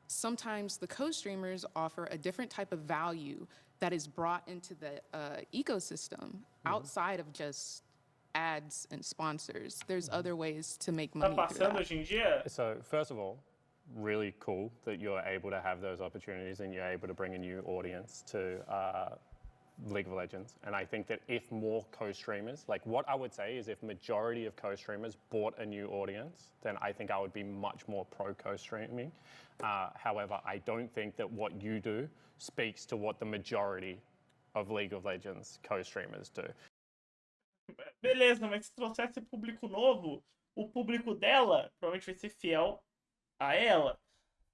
sometimes the co-streamers offer a different type of value that is brought into the ecosystem outside of just ads and sponsors. There's other ways to make Tá money through passando that. hoje em dia? So first of all, really cool that you're able to have those opportunities and you're able to bring a new audience to League of Legends. And I think that if more co-streamers, like what I would say is if majority of co-streamers bought a new audience, then I think I would be much more pro co-streaming. However, I don't think that what you do speaks to what the majority of League of Legends co-streamers do. Beleza, mas se trouxesse público novo, o público dela provavelmente vai ser fiel a ela.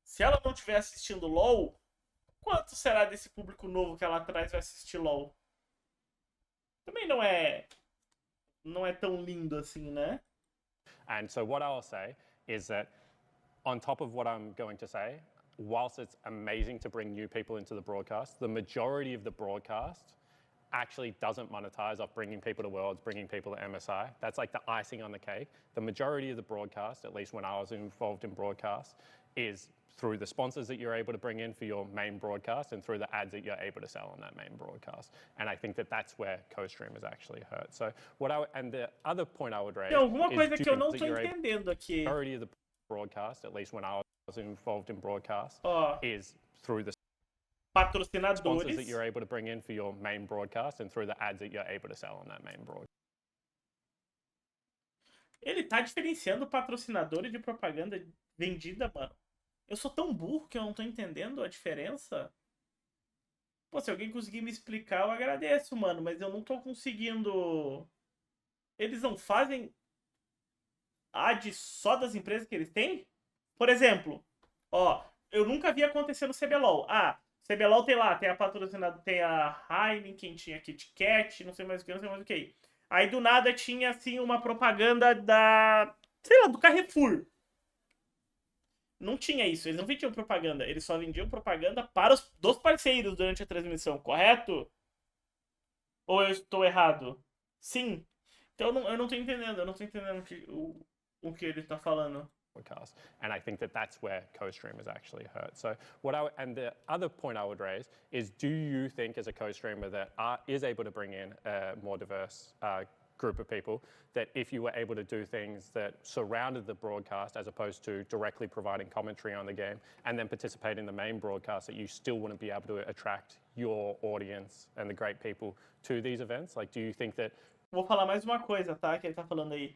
Se ela não estiver assistindo LoL, quanto será desse público novo que ela traz vai assistir LoL? Também não é tão lindo assim, né? And so what I'll say is that on top of what I'm going to say, whilst it's amazing to bring new people into the broadcast, the majority of the broadcast actually doesn't monetize off bringing people to Worlds, bringing people to MSI. That's like the icing on the cake. The majority of the broadcast, at least when I was involved in broadcast, is through the sponsors that you're able to bring in for your main broadcast and through the ads that you're able to sell on that main broadcast. And I think that that's where co-streamers actually hurt. So and the other point I would raise Tem alguma is coisa two que eu things não that tô you're able- entendendo aqui. The majority of the broadcast, at least when I was involved in broadcast, Ó, is through the sponsors patrocinadores. that you're able to bring in for your main broadcast and through the ads that you're able to sell on that main broadcast. Ele tá diferenciando patrocinadores de propaganda vendida, mano. Eu sou tão burro que eu não tô entendendo a diferença. Pô, se alguém conseguir me explicar, eu agradeço, mano. Mas eu não tô conseguindo... Eles não fazem ad só das empresas que eles têm? Por exemplo, ó, eu nunca vi acontecer no CBLOL. Ah, CBLOL tem lá, tem a patrocinada, tem a Heineken, tinha a Kit Kat, não sei mais o que, não sei mais o que. Aí do nada tinha assim uma propaganda da, sei lá, do Carrefour. Não tinha isso, eles não vendiam propaganda, eles só vendiam propaganda para dos parceiros durante a transmissão, correto? Ou eu estou errado? Sim. Então eu não tô entendendo, o que ele tá falando. Broadcast. And I think that that's where co-streamers actually hurt. So and the other point I would raise is, do you think as a co-streamer that is able to bring in a more diverse group of people, that if you were able to do things that surrounded the broadcast as opposed to directly providing commentary on the game and then participate in the main broadcast, that you still wouldn't be able to attract your audience and the great people to these events? Like, do you think that... Vou falar mais uma coisa, tá? Que ele tá falando aí.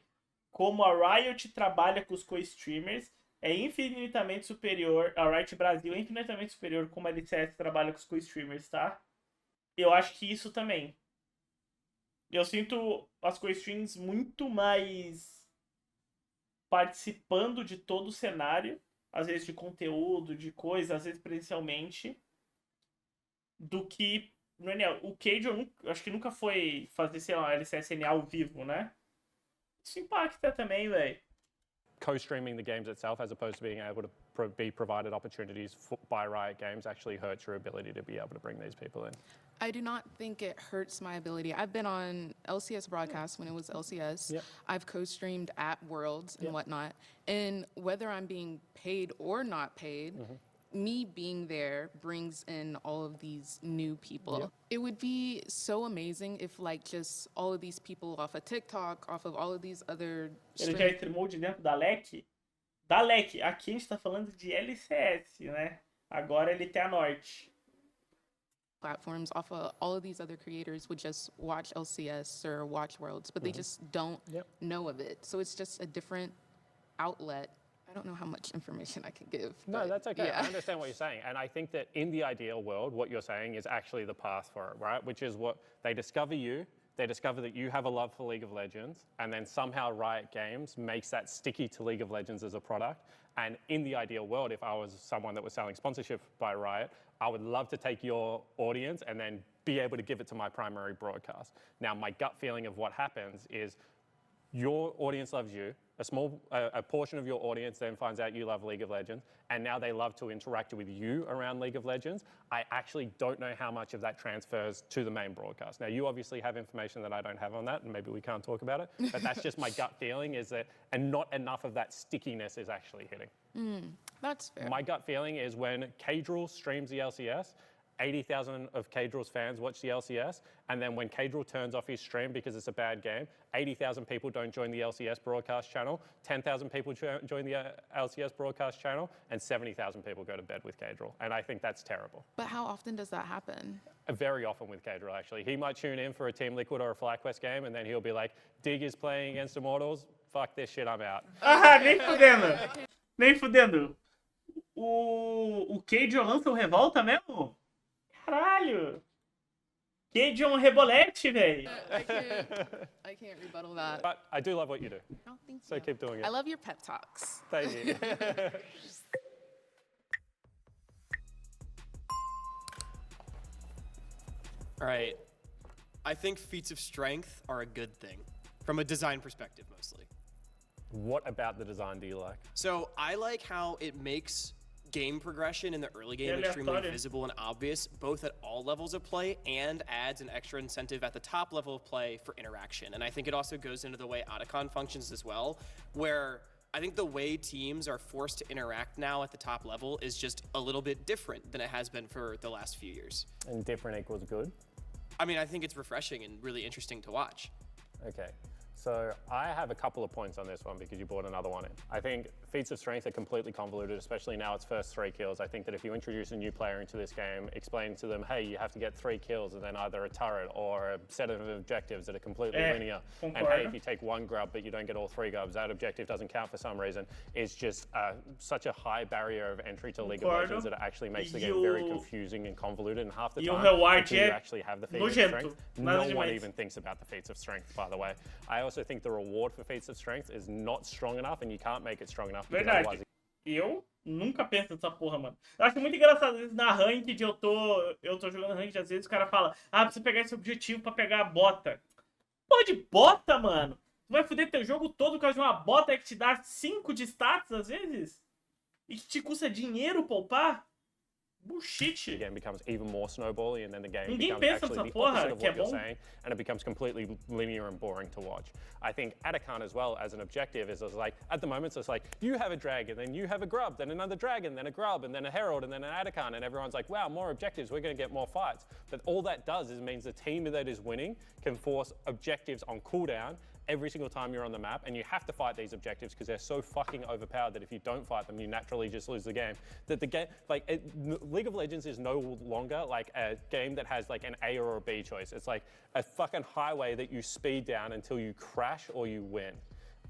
Como a Riot trabalha com os co-streamers é infinitamente superior, a Riot Brasil é infinitamente superior como a LCS trabalha com os co-streamers, tá? Eu acho que isso também. Eu sinto as co-streams muito mais participando de todo o cenário, às vezes de conteúdo, de coisa, às vezes presencialmente, do que no NL. O Cage eu acho que nunca foi fazer, sei lá, LCSNA ao vivo, né? Isso impacta também, velho. Co-streaming the games itself as opposed to being able to be provided opportunities by Riot Games actually hurts your ability to be able to bring these people in? I do not think it hurts my ability. I've been on LCS broadcasts when it was LCS. Yep. I've co-streamed at Worlds and whatnot. And whether I'm being paid or not paid, me being there brings in all of these new people. Yep. It would be so amazing if like just all of these people off of TikTok, off of all of these other... Ele já streamou de dentro da LEC? Da LEC. Aqui a gente tá falando de LCS, né? Agora ele tem a Norte. platforms off of all of these other creators would just watch LCS or watch Worlds, but they just don't know of it. So it's just a different outlet. I don't know how much information I can give. No, that's okay. Yeah. I understand what you're saying. And I think that in the ideal world, what you're saying is actually the path for it, right? Which is what they discover you, they discover that you have a love for League of Legends, and then somehow Riot Games makes that sticky to League of Legends as a product. And in the ideal world, if I was someone that was selling sponsorship by Riot, I would love to take your audience and then be able to give it to my primary broadcast. Now, my gut feeling of what happens is your audience loves you, a portion of your audience then finds out you love League of Legends, and now they love to interact with you around League of Legends. I actually don't know how much of that transfers to the main broadcast. Now, you obviously have information that I don't have on that, and maybe we can't talk about it, but that's just my gut feeling is that, and not enough of that stickiness is actually hitting. That's fair. My gut feeling is when Kadril streams the LCS, 80,000 of Kadril's fans watch the LCS, and then when Kadril turns off his stream because it's a bad game, 80,000 people don't join the LCS broadcast channel, 10,000 people join the LCS broadcast channel, and 70,000 people go to bed with Kadril. And I think that's terrible. But how often does that happen? Very often with Kadril, actually. He might tune in for a Team Liquid or a FlyQuest game, and then he'll be like, Dig is playing against Immortals, fuck this shit, I'm out. Ah, nem fudendo. Nem fudendo. O Cajun lança o Revolta mesmo? Caralho! Cajun Rebolete, velho! I can't rebuttal that. But I do love what you do. Oh, thank So you. keep doing it. I love your pep talks. Thank you. All right. I think feats of strength are a good thing, from a design perspective mostly. What about the design do you like? So I like how it makes game progression in the early game extremely visible and obvious, both at all levels of play, and adds an extra incentive at the top level of play for interaction. And I think it also goes into the way Otacon functions as well, where I think the way teams are forced to interact now at the top level is just a little bit different than it has been for the last few years. And different equals good? I mean, I think it's refreshing and really interesting to watch. Okay. So I have a couple of points on this one because you brought another one in. I think feats of strength are completely convoluted, especially now it's first 3 kills. I think that if you introduce a new player into this game, explain to them, hey, you have to get 3 kills and then either a turret or a set of objectives that are completely linear. And hey, if you take 1 grub but you don't get all 3 grubs, that objective doesn't count for some reason. It's just such a high barrier of entry to League of Legends that it actually makes the game very confusing and convoluted. And half the time, until you actually have the feats of strength, no one even thinks about the feats of strength, by the way. I also think the reward for feats of strength is not strong enough, and you can't make it strong enough. Verdade. Eu nunca penso nessa porra, mano. Eu acho muito engraçado, às vezes, na ranked, eu tô jogando ranked, às vezes o cara fala, precisa pegar esse objetivo pra pegar a bota. Pô, de bota, mano? Tu vai foder teu jogo todo por causa de uma bota que te dá 5 de status, às vezes? E que te custa dinheiro poupar? Bullshit. The game becomes even more snowbally, and then the game Ninguém becomes pensa actually nessa the porra, opposite of que é what you're bom. saying, and it becomes completely linear and boring to watch. I think Atacon as well as an objective is like, at the moment it's like, you have a dragon, then you have a grub, then another dragon, then a grub, and then a herald, and then an Atacon, and everyone's like, wow, more objectives, we're going to get more fights. But all that does is means the team that is winning can force objectives on cooldown every single time you're on the map, and you have to fight these objectives because they're so fucking overpowered that if you don't fight them, you naturally just lose the game. That the game, League of Legends is no longer like a game that has like an A or a B choice. It's like a fucking highway that you speed down until you crash or you win.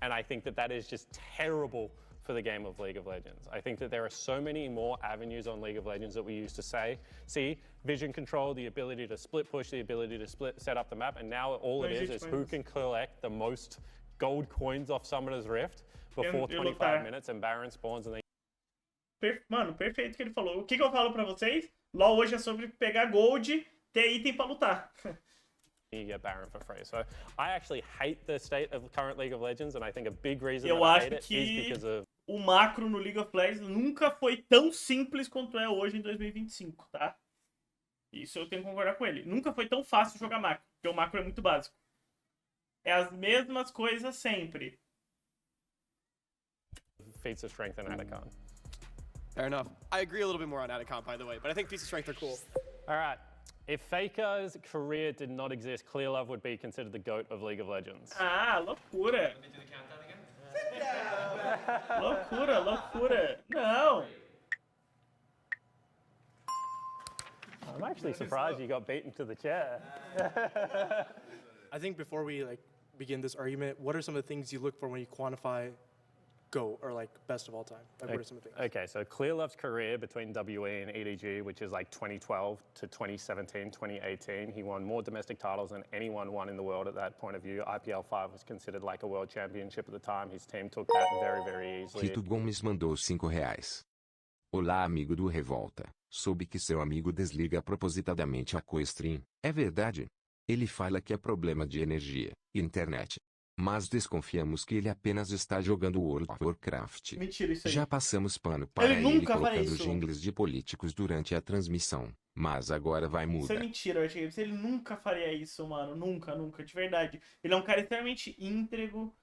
And I think that that is just terrible for the game of League of Legends. I think that there are so many more avenues on League of Legends that we used to see vision control, the ability to split push, the ability to set up the map, and now all it is who can collect the most gold coins off Summoner's Rift before 25 minutes and Baron spawns and they... Mano, perfeito o que ele falou. O que eu falo pra vocês? LoL hoje é sobre pegar gold, ter item pra lutar. You get Baron for free. So I actually hate the state of current League of Legends, and I think a big reason Eu that I acho hate it que is because of... o macro no League of Legends nunca foi tão simples quanto é hoje em 2025, tá? Isso eu tenho que concordar com ele. Nunca foi tão fácil jogar macro, porque o macro é muito básico. É as mesmas coisas sempre. Feats of strength and Atacon. Fair enough. I agree a little bit more on Atacon, by the way, but I think feats of strength are cool. All right. If Faker's career did not exist, Clearlove would be considered the GOAT of League of Legends. Loucura. Loucura. Não. I'm actually surprised you got beaten to the chair. I think before we begin this argument, what are some of the things you look for when you quantify GOAT or best of all time? What are some of the things? Okay, so Clearlove's career between WE and EDG, which is 2012 to 2017, 2018, he won more domestic titles than anyone won in the world at that point of view. IPL 5 was considered like a world championship at the time. His team took that very, very easily. Tito Gomes mandou R$5. Olá, amigo do Revolta. Soube que seu amigo desliga propositadamente a co-stream. É verdade? Ele fala que é problema de energia, internet. Mas desconfiamos que ele apenas está jogando World of Warcraft. Mentira isso aí. Já passamos pano para ele nunca faria colocando isso. jingles de políticos durante a transmissão. Mas agora vai Isso é mudar. mentira, Riot Games. Ele nunca faria isso, mano. Nunca, nunca. De verdade. Ele é um cara extremamente íntegro,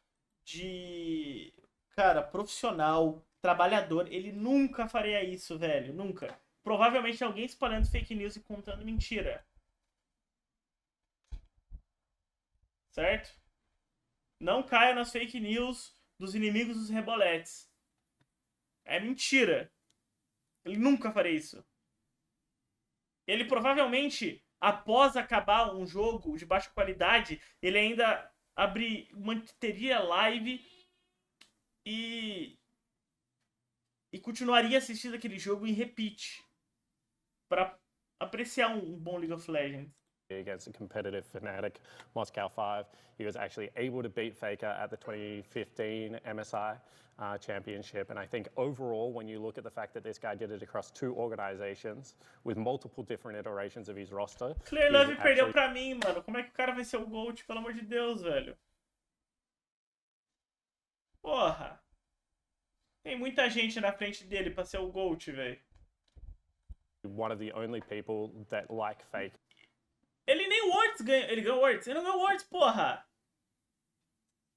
cara, profissional, trabalhador. Ele nunca faria isso, velho. Nunca. Provavelmente alguém espalhando fake news e contando mentira. Certo? Não caia nas fake news dos inimigos dos reboletes. É mentira. Ele nunca faria isso. Ele provavelmente, após acabar um jogo de baixa qualidade, ele ainda manteria live e continuaria assistindo aquele jogo em repeat para apreciar um bom League of Legends. Against a competitive Fnatic Moscow 5. He was actually able to beat Faker at the 2015 MSI championship. And I think overall, when you look at the fact that this guy did it across 2 organizations with multiple different iterations of his roster. Clear Love perdeu pra mim, mano. Como é que o cara vai ser o GOAT, pelo amor de Deus, velho? Porra. Tem muita gente na frente dele pra ser o GOAT, velho. One of the only people that like Faker. Ele nem Worlds ganhou. Ele ganhou Worlds? Ele não ganhou Worlds, porra!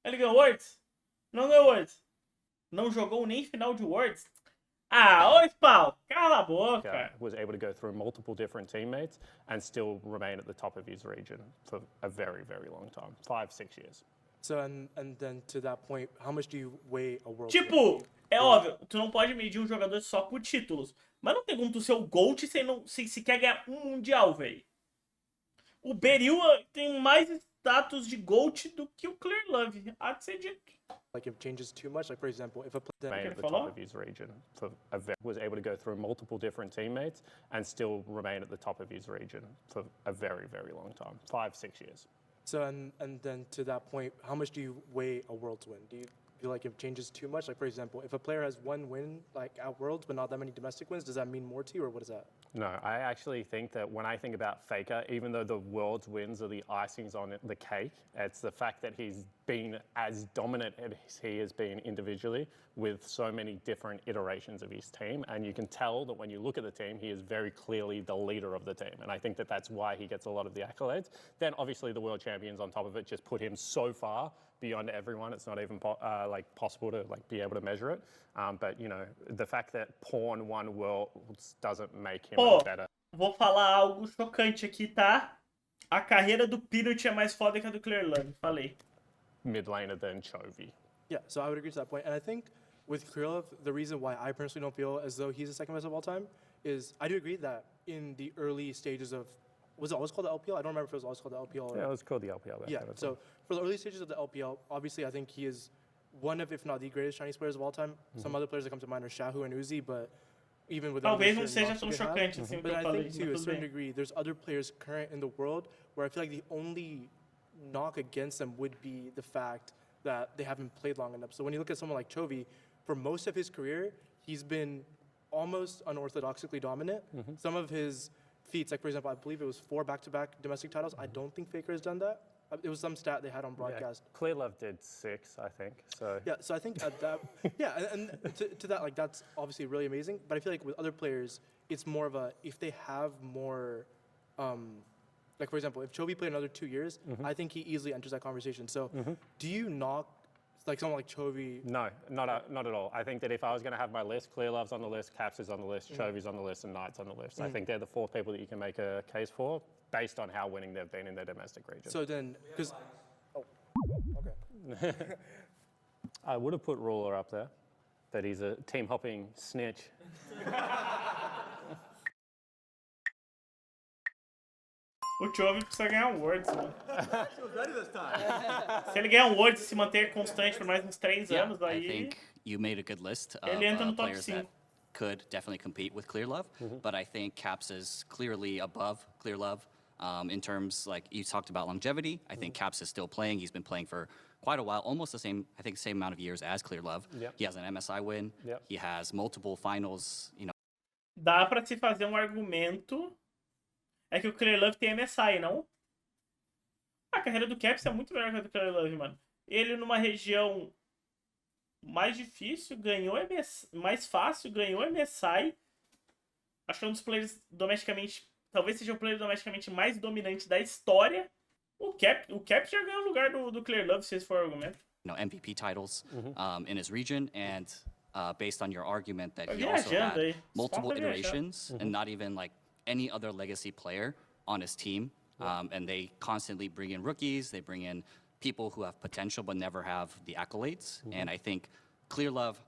Ele ganhou Worlds? Não ganhou Worlds. Não jogou nem final de Worlds? Ah, ô Spawn, cala a boca. Was able to go through multiple different teammates and still remain at the top of his region for a very, very long time. 5, 6 years. So, and then to that point, how much do you weigh a world? Tipo, é óbvio, tu não pode medir um jogador só por títulos. Mas não tem como tu ser o GOAT sem sequer ganhar um Mundial, velho. O Beryl tem mais status de GOAT do que o Clear Love. Há de ser dito. Like it changes too much. Like for example, if a Remain at the top of his region for was able to go through multiple different teammates and still remain at the top of his region for a very, very long time. 5, 6 years. So and then to that point, how much do you weigh a Worlds win? Do you feel like it changes too much? Like for example, if a player has 1 win like at Worlds but not that many domestic wins, does that mean more to you or what is that? No, I actually think that when I think about Faker, even though the World's wins are the icings on the cake, it's the fact that he's been as dominant as he has been individually with so many different iterations of his team. And you can tell that when you look at the team, he is very clearly the leader of the team. And I think that that's why he gets a lot of the accolades. Then obviously the world champions on top of it just put him so far beyond everyone. It's not even possible to be able to measure it. But you know, the fact that Pawn won Worlds doesn't make him better. Vou falar algo chocante aqui, tá? A carreira do Peanut é mais foda que a do Clear Love. Falei. Mid laner than Chovy. Yeah, so I would agree to that point. And I think with Krylov, the reason why I personally don't feel as though he's the second best of all time is I do agree that in the early stages of, was it always called the LPL? I don't remember if it was always called the LPL. Or Yeah, it was called the LPL. yeah, so for the early stages of the LPL, obviously I think he is one of, if not the greatest Chinese players of all time. Some other players that come to mind are Shahu and Uzi, but even with Talvez não seja tão chocante assim o que But eu I falei. think to a certain degree, there's other players current in the world where I feel like the only knock against them would be the fact that they haven't played long enough. So when you look at someone like Chovy, for most of his career, he's been almost unorthodoxically dominant. Some of his feats, like for example, I believe it was 4 back-to-back domestic titles. I don't think Faker has done that. It was some stat they had on broadcast. Yeah, Clear Love did 6, I think. So Yeah, so I think at that, yeah, and to that, like that's obviously really amazing. But I feel like with other players, it's more of a, if they have more, like for example, if Chovy played another 2 years, I think he easily enters that conversation. So do you knock like someone like Chovy? no, not at all. I think that if I was going to have my list, Clear Love's on the list, Caps is on the list, Chovy's on the list, and Knight's on the list. I think they're the 4 people that you can make a case for based on how winning they've been in their domestic region. So then, because, oh, okay. I would have put Ruler up there, but he's a team-hopping snitch. O Chovy precisa ganhar um Worlds, mano. Se ele ganhar um Worlds e se manter constante por mais uns 3 anos, I aí think you made a good list of ele entra no top players 5. that could definitely compete with Clear Love, but I think Caps is clearly above Clear Love in terms, like you talked about longevity. I think Caps is still playing. He's been playing for quite a while, almost the same, I think, same amount of years as Clear Love. Yep. He has an MSI win. Yep. He has multiple finals, dá pra se fazer um argumento. É que o Clear Love tem MSI, não? A carreira do Caps é muito melhor que a do Clear Love, mano. Ele numa região mais difícil, ganhou MSI, mais fácil, ganhou MSI. Acho que é um dos players domesticamente, talvez seja o player domesticamente mais dominante da história. O Cap já ganhou o lugar do Clear Love, se esse for o argumento. MVP titles in his region, and based on your argument that he also had multiple iterations and not even like any other legacy player on his team, and they constantly bring in rookies, they bring in people who have potential but never have the accolades. And I think Clear Love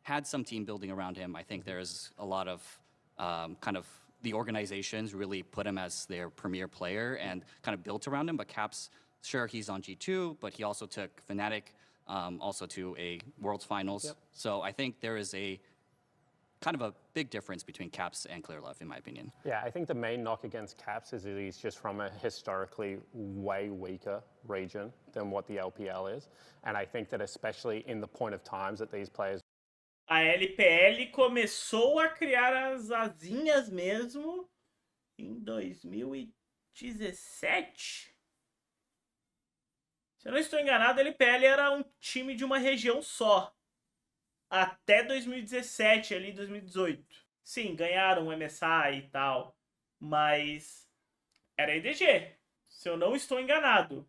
had some team building around him. I think there's a lot of kind of the organizations really put him as their premier player and kind of built around him. But Caps, sure, he's on G2, but he also took Fnatic also to a Worlds Finals. So I think there is a kind of a big difference between Caps and Clear Love, in my opinion. Yeah, I think the main knock against Caps is that he's just from a historically way weaker region than what the LPL is. And I think that especially in the point of times that these players... A LPL começou a criar as asinhas mesmo em 2017. Se eu não estou enganado, a LPL era um time de uma região só. Até 2017, ali 2018. Sim, ganharam o MSI e tal. Mas era EDG. Se eu não estou enganado.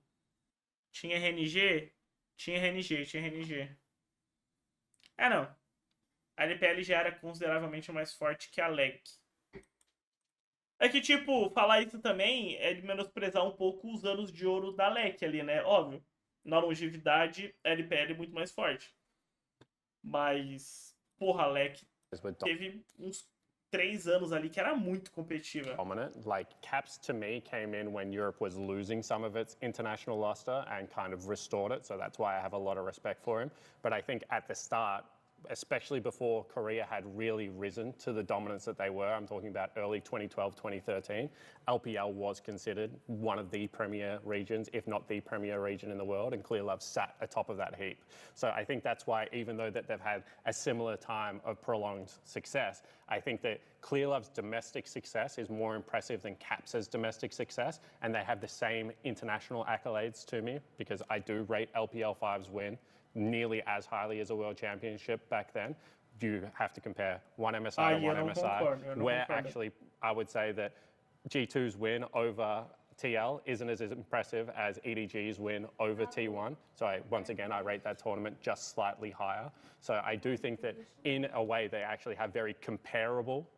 Tinha RNG? Tinha RNG. É, não. A LPL já era consideravelmente mais forte que a LEC. É que, tipo, falar isso também é de menosprezar um pouco os anos de ouro da LEC ali, né? Óbvio. Na longevidade, a LPL é muito mais forte. Mas, porra, a LEC teve uns 3 anos ali que era muito competitiva. Dominant. Like, Caps to me came in when Europe was losing some of its international luster and kind of restored it. So that's why I have a lot of respect for him. But I think at the start, especially before Korea had really risen to the dominance that they were, I'm talking about early 2012, 2013, LPL was considered one of the premier regions, if not the premier region in the world, and Clear Love sat atop of that heap. So I think that's why, even though that they've had a similar time of prolonged success, I think that Clear Love's domestic success is more impressive than Caps's domestic success, and they have the same international accolades to me, because I do rate LPL 5's win nearly as highly as a world championship back then. You have to compare one MSI to one MSI, where actually I would say that G2's win over TL isn't as impressive as EDG's win over T1. So once again, I rate that tournament just slightly higher. So I do think that in a way they actually have very comparable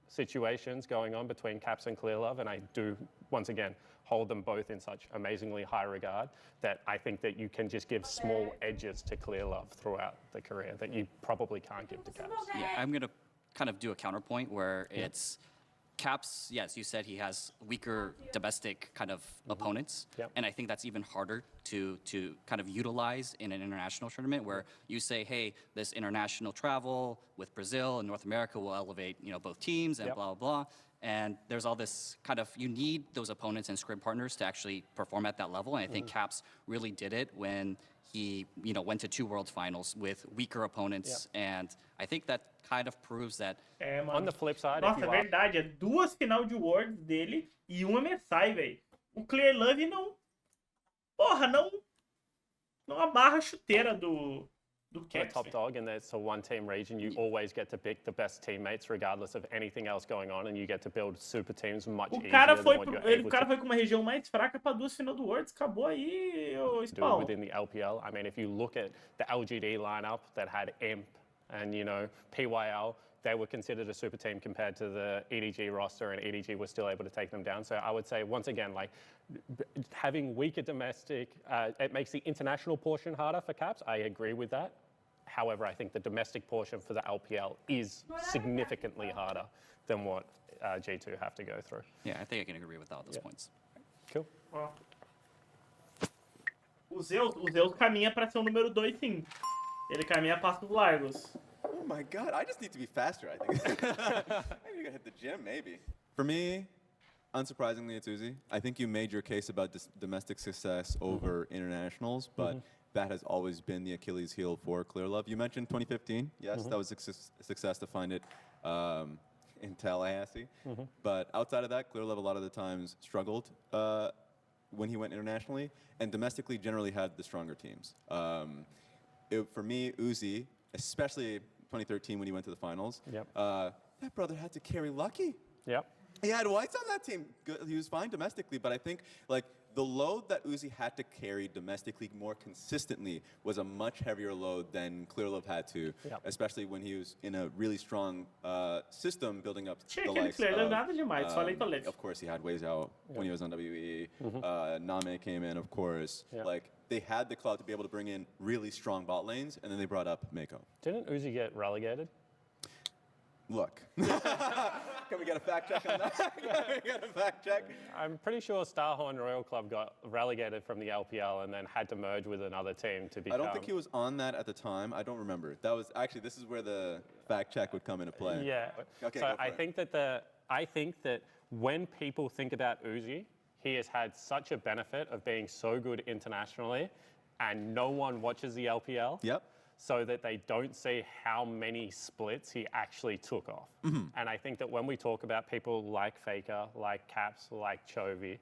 situations going on between Caps and Clear Love, and I do, once again, hold them both in such amazingly high regard that I think that you can just give small edges to Clear Love throughout the career that you probably can't give to Caps. Yeah, I'm going to kind of do a counterpoint where it's Caps, yes, you said he has weaker domestic kind of opponents, and I think that's even harder to kind of utilize in an international tournament where you say, hey, this international travel with Brazil and North America will elevate, you know, both teams and blah, blah, blah. And there's all this kind of, you need those opponents and script partners to actually perform at that level. And I think Caps really did it when he, you know, went to 2 Worlds Finals with weaker opponents. And I think that kind of proves that. On the flip side, nossa, é verdade. É 2 final de Worlds dele e 1 MSI, velho. O Clear Love não... Porra, não amarra a chuteira do Caps. Top dog, and it's a one-team region. You always get to pick the best teammates, regardless of anything else going on, and you get to build super teams much easier than what you're able O cara foi com uma região mais fraca para 2 final do Worlds. Acabou aí, o Spawn. Within the LPL. I mean, if you look at the LGD lineup that had Imp and, you know, PYL, they were considered a super team compared to the EDG roster, and EDG was still able to take them down. So I would say, once again, like, having weaker domestic, it makes the international portion harder for Caps. I agree with that. However, I think the domestic portion for the LPL is significantly harder than what G2 have to go through. Yeah, I think I can agree with all those points. Cool. O Zeus caminha para ser o número 2, sim. Ele caminha a passos largos. Oh my god, I just need to be faster, I think. Maybe you gotta hit the gym, maybe. For me, unsurprisingly, it's Uzi. I think you made your case about domestic success over internationals, but that has always been the Achilles heel for Clear Love. You mentioned 2015. Yes, that was a success to find it in Tallahassee. But outside of that, Clear Love a lot of the times struggled when he went internationally, and domestically generally had the stronger teams. For me, Uzi, especially 2013 when he went to the finals, that brother had to carry Lucky. Yep. He had Whites on that team. He was fine domestically, but I think like the load that Uzi had to carry domestically more consistently was a much heavier load than Clear Love had to, especially when he was in a really strong system building up Tinha the aquele likes Clear Love of, nada demais, falei Tolete. of course, he had Ways Out when he was on WE. Name came in, of course. Like, they had the clout to be able to bring in really strong bot lanes, and then they brought up Mako. Didn't Uzi get relegated? Look. Can we get a fact check on that? Can we get a fact check? I'm pretty sure Starhorn Royal Club got relegated from the LPL and then had to merge with another team to become... I don't think he was on that at the time. I don't remember. That was actually, this is where the fact check would come into play. Yeah. Okay, so go for I it. think that when people think about Uzi, he has had such a benefit of being so good internationally, and no one watches the LPL. Yep. So that they don't see how many splits he actually took off. And I think that when we talk about people like Faker, like Caps, like Chovy,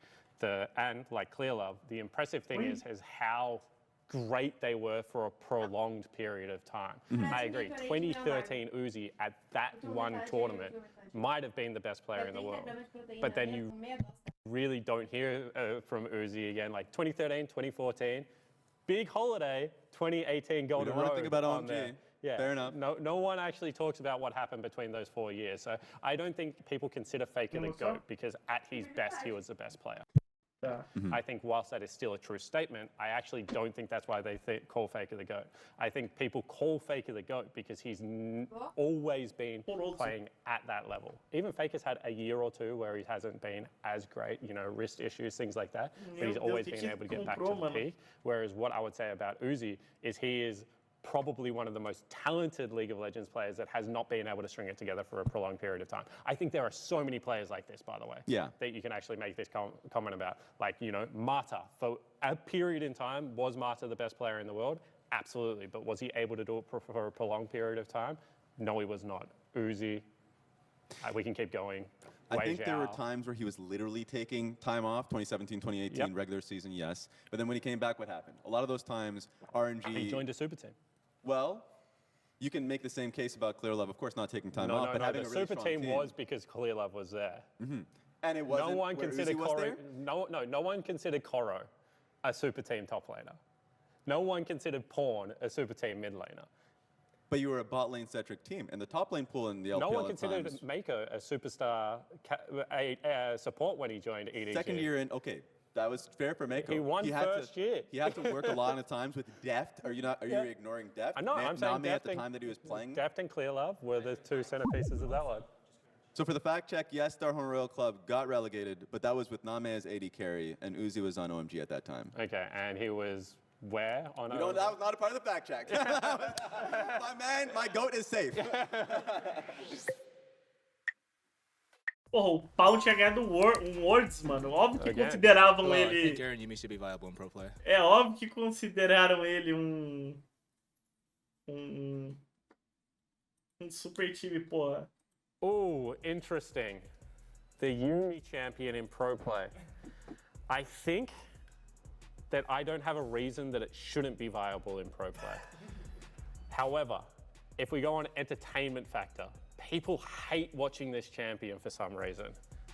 and like Clear Love, the impressive thing is how great they were for a prolonged period of time. I agree, 2013 Uzi at that one tournament might have been the best player in the world. But then you really don't hear from Uzi again, like 2013, 2014, big holiday, 2018 Golden Road. We don't want to think about on OMG. there. Yeah, Fair enough. No one actually talks about what happened between those 4 years. So I don't think people consider Faker the GOAT because at his best, he was the best player. I think whilst that is still a true statement, I actually don't think that's why they call Faker the GOAT. I think people call Faker the GOAT because he's always been playing at that level. Even Faker's had a year or two where he hasn't been as great, you know, wrist issues, things like that, but he's always been able to get back to the peak. Whereas what I would say about Uzi is he is probably one of the most talented League of Legends players that has not been able to string it together for a prolonged period of time. I think there are so many players like this, by the way, that you can actually make this comment about. Like, you know, Mata, for a period in time, was Mata the best player in the world? Absolutely. But was he able to do it for a prolonged period of time? No, he was not. Uzi, we can keep going. I think there were times where he was literally taking time off, 2017, 2018, regular season, yes. But then when he came back, what happened? A lot of those times, RNG... He joined a super team. Well, you can make the same case about Clear Love, of course, not taking time off, but having a really super strong team was because Clear Love was there. And it wasn't no one where considered Uzi was there? No one considered Koro a super team top laner. No one considered Pawn a super team mid laner. But you were a bot lane centric team, and the top lane pool in the LPL No one at considered times, Mako a superstar support when he joined EDG. second year in, okay, that was fair for Mako. He won first year. He had to work a lot of times with Deft. Are you ignoring Deft? No, I'm saying Name at the time that he was playing. Deft and Clear Love were the two centerpieces of that one. So for the fact check, yes, Starhorn Royal Club got relegated, but that was with Name as AD carry, and Uzi was on OMG at that time. Okay, and he was where on that was not a part of the fact check. My goat is safe. Porra, o Pau tinha ganhado um Worlds, mano. Óbvio que consideravam I ele... think Garen Yumi should be viable in pro play. É óbvio que consideraram ele um super time, porra. Oh, interesting. The Yumi champion in pro play. I think that I don't have a reason that it shouldn't be viable in pro play. However, if we go on entertainment factor, people hate watching this champion for some reason.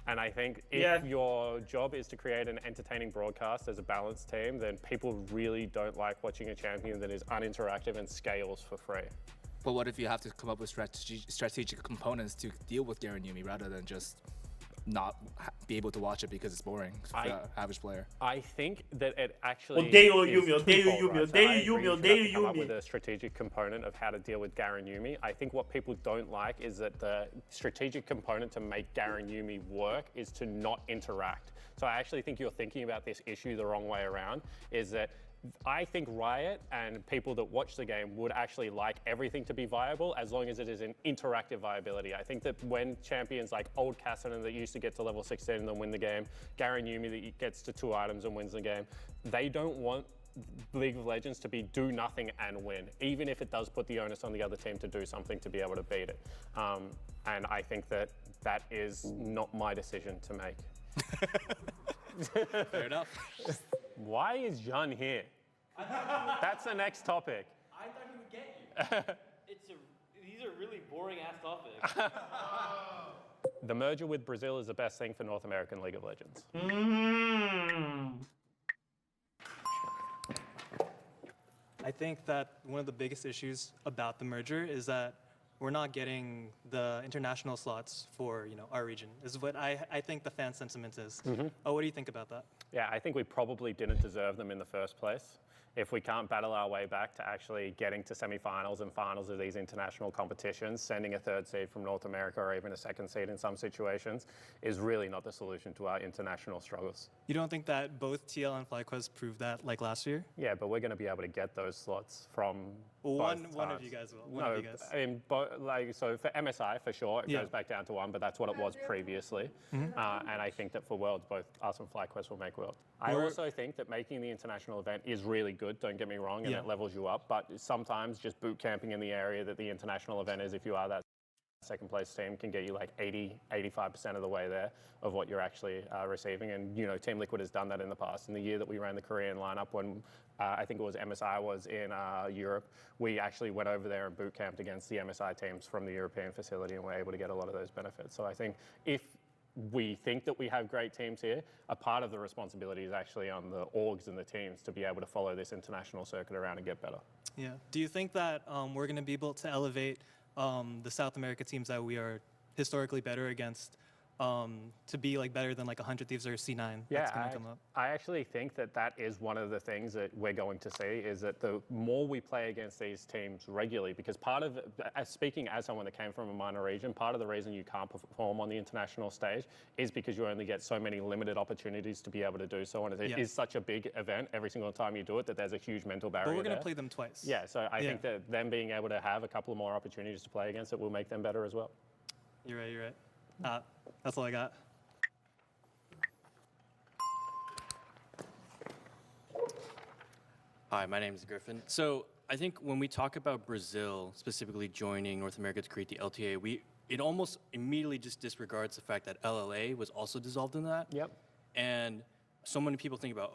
And I think if your job is to create an entertaining broadcast as a balanced team, then people really don't like watching a champion that is uninteractive and scales for free. But what if you have to come up with strategic components to deal with Garen Yumi rather than just not be able to watch it because it's boring for the average player? I think that it actually come up with a strategic component of how to deal with Garen Yumi. I think what people don't like is that the strategic component to make Garen Yumi work is to not interact. So I actually think you're thinking about this issue the wrong way around, is that I think Riot and people that watch the game would actually like everything to be viable as long as it is an interactive viability. I think that when champions like old Cassidy that used to get to level 16 and then win the game, Garen Yumi that gets to 2 items and wins the game, they don't want League of Legends to be do nothing and win, even if it does put the onus on the other team to do something to be able to beat it. And I think that that is not my decision to make. Fair enough. Why is Jun here? That's the next topic. I thought he would get you. These are really boring ass topics. The merger with Brazil is the best thing for North American League of Legends. I think that one of the biggest issues about the merger is that we're not getting the international slots for our region, is what I think the fan sentiment is. Oh, what do you think about that? Yeah, I think we probably didn't deserve them in the first place. If we can't battle our way back to actually getting to semifinals and finals of these international competitions, sending a third seed from North America or even a second seed in some situations is really not the solution to our international struggles. You don't think that both TL and FlyQuest proved that like last year? Yeah, but we're going to be able to get those slots from one both of you guys will. No, of you guys. So for MSI, for sure, it Yeah. goes back down to one, but that's what it was previously. And I think that for Worlds, both us and FlyQuest will make Worlds. I also think that making the international event is really good, don't get me wrong, and Yeah. it levels you up, but sometimes just boot camping in the area that the international event is, if you are that second place team, can get you like 85% of the way there of what you're actually receiving. And Team Liquid has done that in the past. In the year that we ran the Korean lineup, when I think it was MSI was in Europe, we actually went over there and boot camped against the MSI teams from the European facility and were able to get a lot of those benefits. So I think if we think that we have great teams here, a part of the responsibility is actually on the orgs and the teams to be able to follow this international circuit around and get better. Yeah. Do you think that we're going to be able to elevate the South America teams that we are historically better against to be like better than like 100 Thieves or C9 that's going to come up? I actually think that that is one of the things that we're going to see, is that the more we play against these teams regularly, because part of, speaking as someone that came from a minor region, part of the reason you can't perform on the international stage is because you only get so many limited opportunities to be able to do so, and it is such a big event every single time you do it that there's a huge mental barrier. But we're going there. to play them twice. Yeah, so I think that them being able to have a couple of more opportunities to play against it will make them better as well. You're right. That's all I got. Hi, my name is Griffin. So I think when we talk about Brazil specifically joining North America to create the LTA, it almost immediately just disregards the fact that LLA was also dissolved in that. Yep. And so many people think about,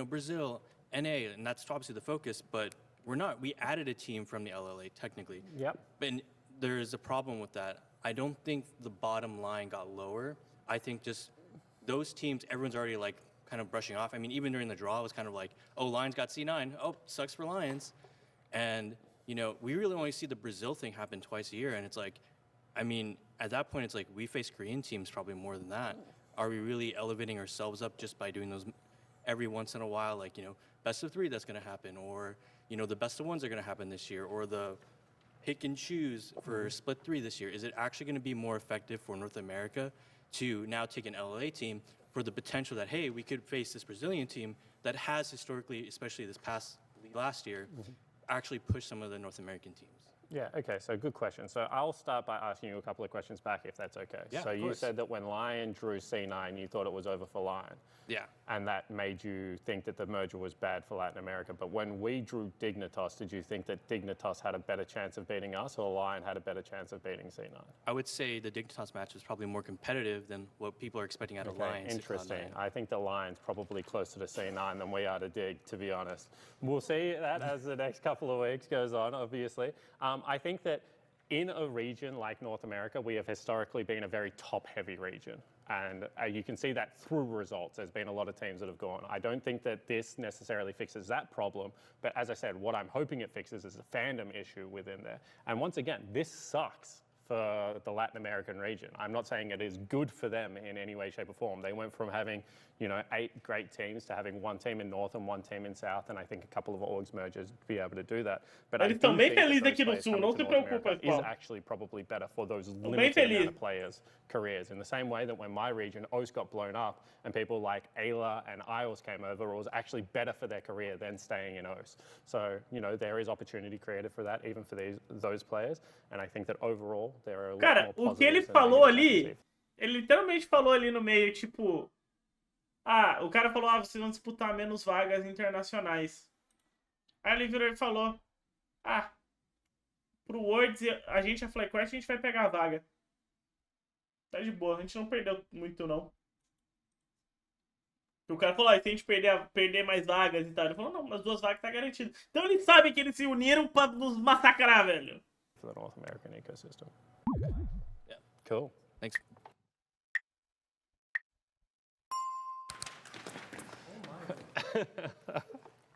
Brazil, NA, and that's obviously the focus, but we're not. We added a team from the LLA, technically. Yep. And there is a problem with that. I don't think the bottom line got lower. I think just those teams, everyone's already like kind of brushing off. I mean, even during the draw, it was kind of like, oh, Lions got C9. Oh, sucks for Lions. And, we really only see the Brazil thing happen twice a year. And it's like, I mean, at that point, it's like we face Korean teams probably more than that. Are we really elevating ourselves up just by doing those every once in a while? Like, best of 3 that's going to happen. Or, the best of 1s are going to happen this year. Or the pick and choose for split 3 this year. Is it actually going to be more effective for North America to now take an LLA team for the potential that, hey, we could face this Brazilian team that has historically, especially this past last year, actually pushed some of the North American teams? Yeah, okay, so good question. So I'll start by asking you a couple of questions back, if that's okay. Yeah, so of you course. said that when Lion drew C9, you thought it was over for Lion. Yeah. And that made you think that the merger was bad for Latin America. But when we drew Dignitas, did you think that Dignitas had a better chance of beating us, or Lion had a better chance of beating C9? I would say the Dignitas match was probably more competitive than what people are expecting out of Lions. Interesting. I think the Lion's probably closer to C9 than we are to Dig, to be honest. We'll see that as the next couple of weeks goes on, obviously. I think that in a region like North America, we have historically been a very top-heavy region. And you can see that through results. There's been a lot of teams that have gone. I don't think that this necessarily fixes that problem. But as I said, what I'm hoping it fixes is a fandom issue within there. And once again, this sucks for the Latin American region. I'm not saying it is good for them in any way, shape, or form. They went from having, 8 great teams to having 1 team in North and 1 team in South, and I think a couple of orgs mergers to be able to do that. But Eles estão bem felizes aqui no Sul, não se preocupa, is pessoal. actually probably better for those bem limited amount feliz. of players' careers. In the same way that when my region, OS, got blown up, and people like Ayla and Isles came over, it was actually better for their career than staying in OS. So, there is opportunity created for that, even for those players. And I think that overall, there are a lot Cara, more o que ele positives than falou negatives I ali, can see. ele literalmente falou ali no meio, tipo... o cara falou, vocês vão disputar menos vagas internacionais. Aí ele virou e falou, ah, pro Worlds, a gente, a Flyquest, a gente vai pegar a vaga. Tá de boa, a gente não perdeu muito, não. O cara falou, se a gente perder mais vagas e tal. Ele falou, não, as 2 vagas tá garantido. Então eles sabem que eles se uniram pra nos massacrar, velho. For the North American ecosystem. Yeah. Cool. Thanks.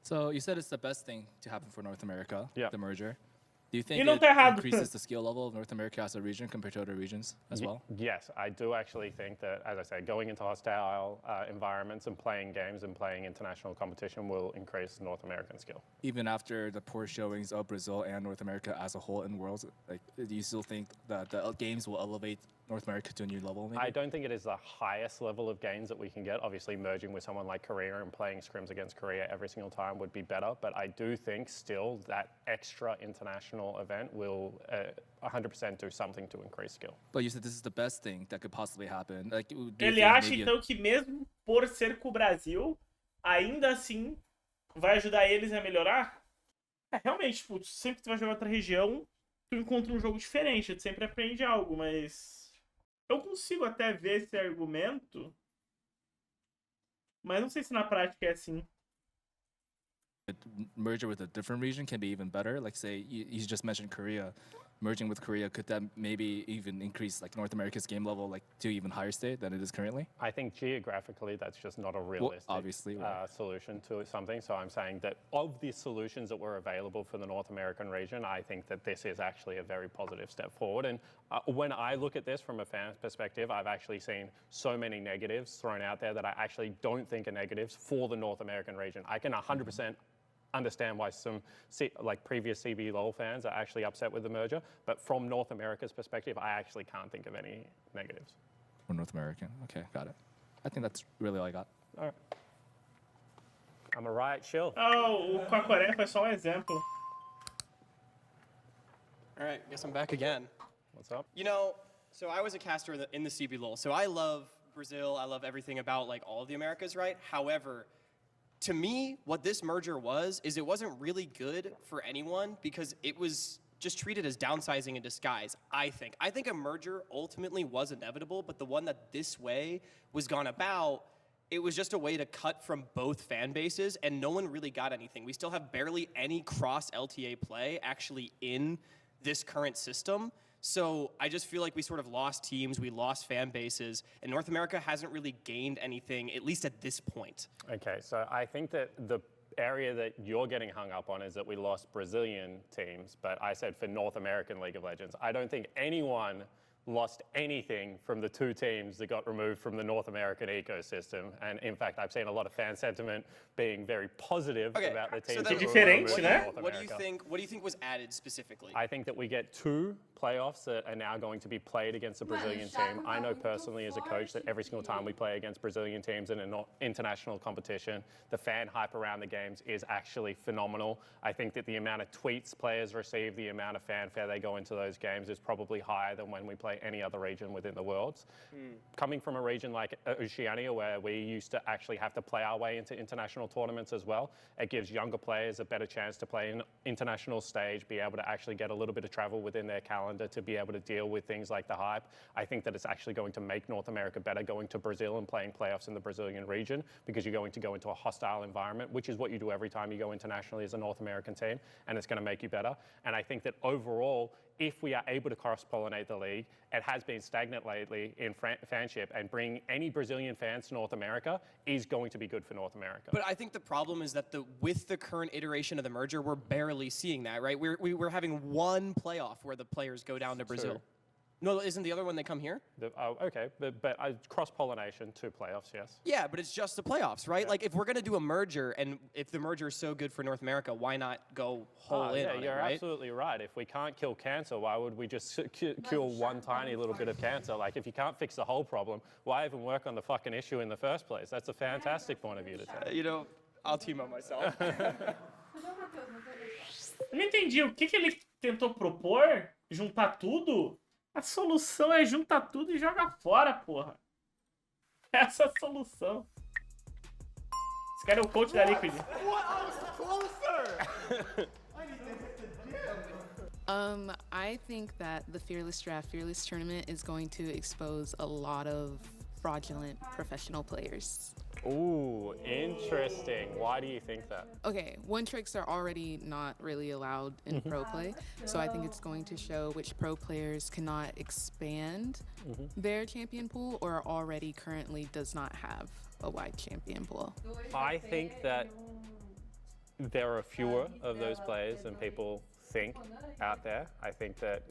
So you said it's the best thing to happen for North America, Yeah. the merger. Do you think não tá it errado. increases the skill level of North America as a region compared to other regions as well? Yes, I do actually think that, as I said, going into hostile environments and playing games and playing international competition will increase North American skill. Even after the poor showings of Brazil and North America as a whole in Worlds, like, do you still think that the games will elevate North America to a new level, maybe? I don't think it is the highest level of gains that we can get. Obviously, merging with someone like Korea and playing scrims against Korea every single time would be better. But I do think still that extra international event will 100% do something to increase skill. But you said this is the best thing that could possibly happen. Like, do you Ele think acha, maybe então, que mesmo por ser com o Brasil, ainda assim vai ajudar eles a melhorar? Realmente, tipo, sempre que tu vai jogar outra região, tu encontra um jogo diferente, tu sempre aprende algo, mas... Eu consigo até ver esse argumento, mas não sei se na prática é assim. merger with a different region can be even better? Like, say, you just mentioned Korea. Merging with Korea, could that maybe even increase like North America's game level like to even higher state than it is currently? I think geographically that's just not a realistic obviously, right. solution to something. So I'm saying that of the solutions that were available for the North American region, I think that this is actually a very positive step forward. And when I look at this from a fan's perspective, I've actually seen so many negatives thrown out there that I actually don't think are negatives for the North American region. I can 100% understand why some like previous CB LOL fans are actually upset with the merger, but from North America's perspective, I actually can't think of any negatives. For North American, okay, got it. I think that's really all I got. All right. I'm a Riot shill. Oh, o com a Coreia foi só exemplo. All right, guess I'm back again. What's up? You know, so I was a caster in the CB LOL, so I love Brazil. I love everything about like all of the Americas, right? However, to me, what this merger was, is it wasn't really good for anyone because it was just treated as downsizing in disguise, I think. I think a merger ultimately was inevitable, but the one that this way was gone about, it was just a way to cut from both fan bases, and no one really got anything. We still have barely any cross-LTA play actually in this current system. So I just feel like we sort of lost teams, we lost fan bases, and North America hasn't really gained anything, at least at this point. Okay, so I think that the area that you're getting hung up on is that we lost Brazilian teams, but I said for North American League of Legends. I don't think anyone lost anything from the two teams that got removed from the North American ecosystem. And in fact, I've seen a lot of fan sentiment being very positive about the teams that were removed from North America. What do you think was added specifically? I think that we get 2 playoffs that are now going to be played against a Brazilian team. I know personally as a coach that every single time we play against Brazilian teams in an international competition, the fan hype around the games is actually phenomenal. I think that the amount of tweets players receive, the amount of fanfare they go into those games is probably higher than when we play any other region within the Worlds. Coming from a region like Oceania, where we used to actually have to play our way into international tournaments as well, it gives younger players a better chance to play an international stage, be able to actually get a little bit of travel within their calendar to be able to deal with things like the hype. I think that it's actually going to make North America better going to Brazil and playing playoffs in the Brazilian region, because you're going to go into a hostile environment, which is what you do every time you go internationally as a North American team, and it's going to make you better. And I think that overall, if we are able to cross-pollinate the league, it has been stagnant lately in fanship, and bring any Brazilian fans to North America is going to be good for North America. But I think the problem is that with the current iteration of the merger, we're barely seeing that, right? We're having one playoff where the players go down to Brazil. No, isn't the other one they come here? Okay, but cross-pollination, 2 playoffs, yes. Yeah, but it's just the playoffs, right? Yeah. Like, if we're going to do a merger, and if the merger is so good for North America, why not go whole in on it, you're right? absolutely right. If we can't kill cancer, why would we just kill one tiny little bit of cancer? Like, if you can't fix the whole problem, why even work on the fucking issue in the first place? That's a fantastic point of view to take. You know, I'll team up myself. Eu não entendi. O que ele tentou propor? Juntar tudo? A solução é juntar tudo e joga fora, porra. Essa é a solução. Esse cara é o coach da Liquid. I think that the Fearless Draft Fearless Tournament is going to expose a lot of fraudulent professional players. Ooh, interesting. Why do you think that? Okay, one tricks are already not really allowed in pro play, so I think it's going to show which pro players cannot expand their champion pool or already currently does not have a wide champion pool. I think that there are fewer of those players than people think out there. I think that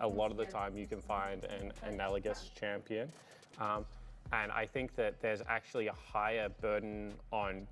a lot of the time you can find an analogous champion. And I think that there's actually a higher burden on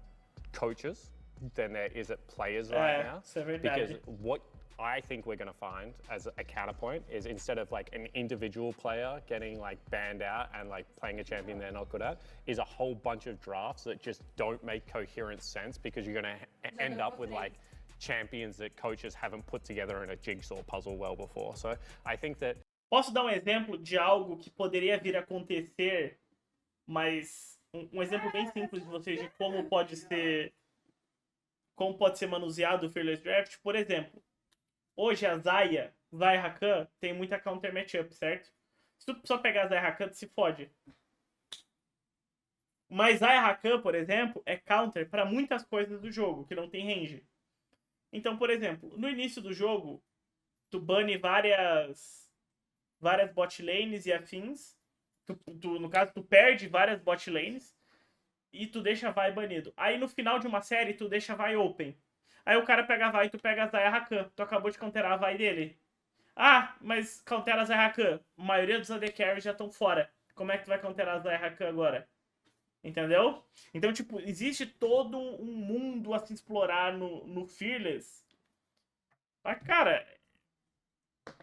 coaches than there is at players right now. Because what I think we're going to find as a counterpoint is instead of like an individual player getting like banned out and like playing a champion they're not good at, is a whole bunch of drafts that just don't make coherent sense because you're going to end up with like champions that coaches haven't put together in a jigsaw puzzle well before. So I think that... Posso dar exemplo de algo que poderia vir a acontecer, mas exemplo bem simples de vocês de como pode ser manuseado o Fearless Draft. Por exemplo, hoje a Zaya Rakan tem muita counter matchup, certo? Se tu só pegar a Zaya Rakan, tu se fode. Mas Zaya Rakan, por exemplo, é counter para muitas coisas do jogo, que não tem range. Então, por exemplo, no início do jogo, tu bane várias bot lanes e afins. No caso, tu perde várias bot lanes e tu deixa a Vi banido. Aí no final de uma série, tu deixa a Vi open. Aí o cara pega a Vi e tu pega a Zaya Rakan. Tu acabou de counterar a Vi dele. Ah, mas countera a Zaya Rakan. A maioria dos AD Carries já estão fora. Como é que tu vai counterar a Zaya Rakan agora? Entendeu? Então, tipo, existe todo um mundo a se explorar no Fearless. Mas, cara,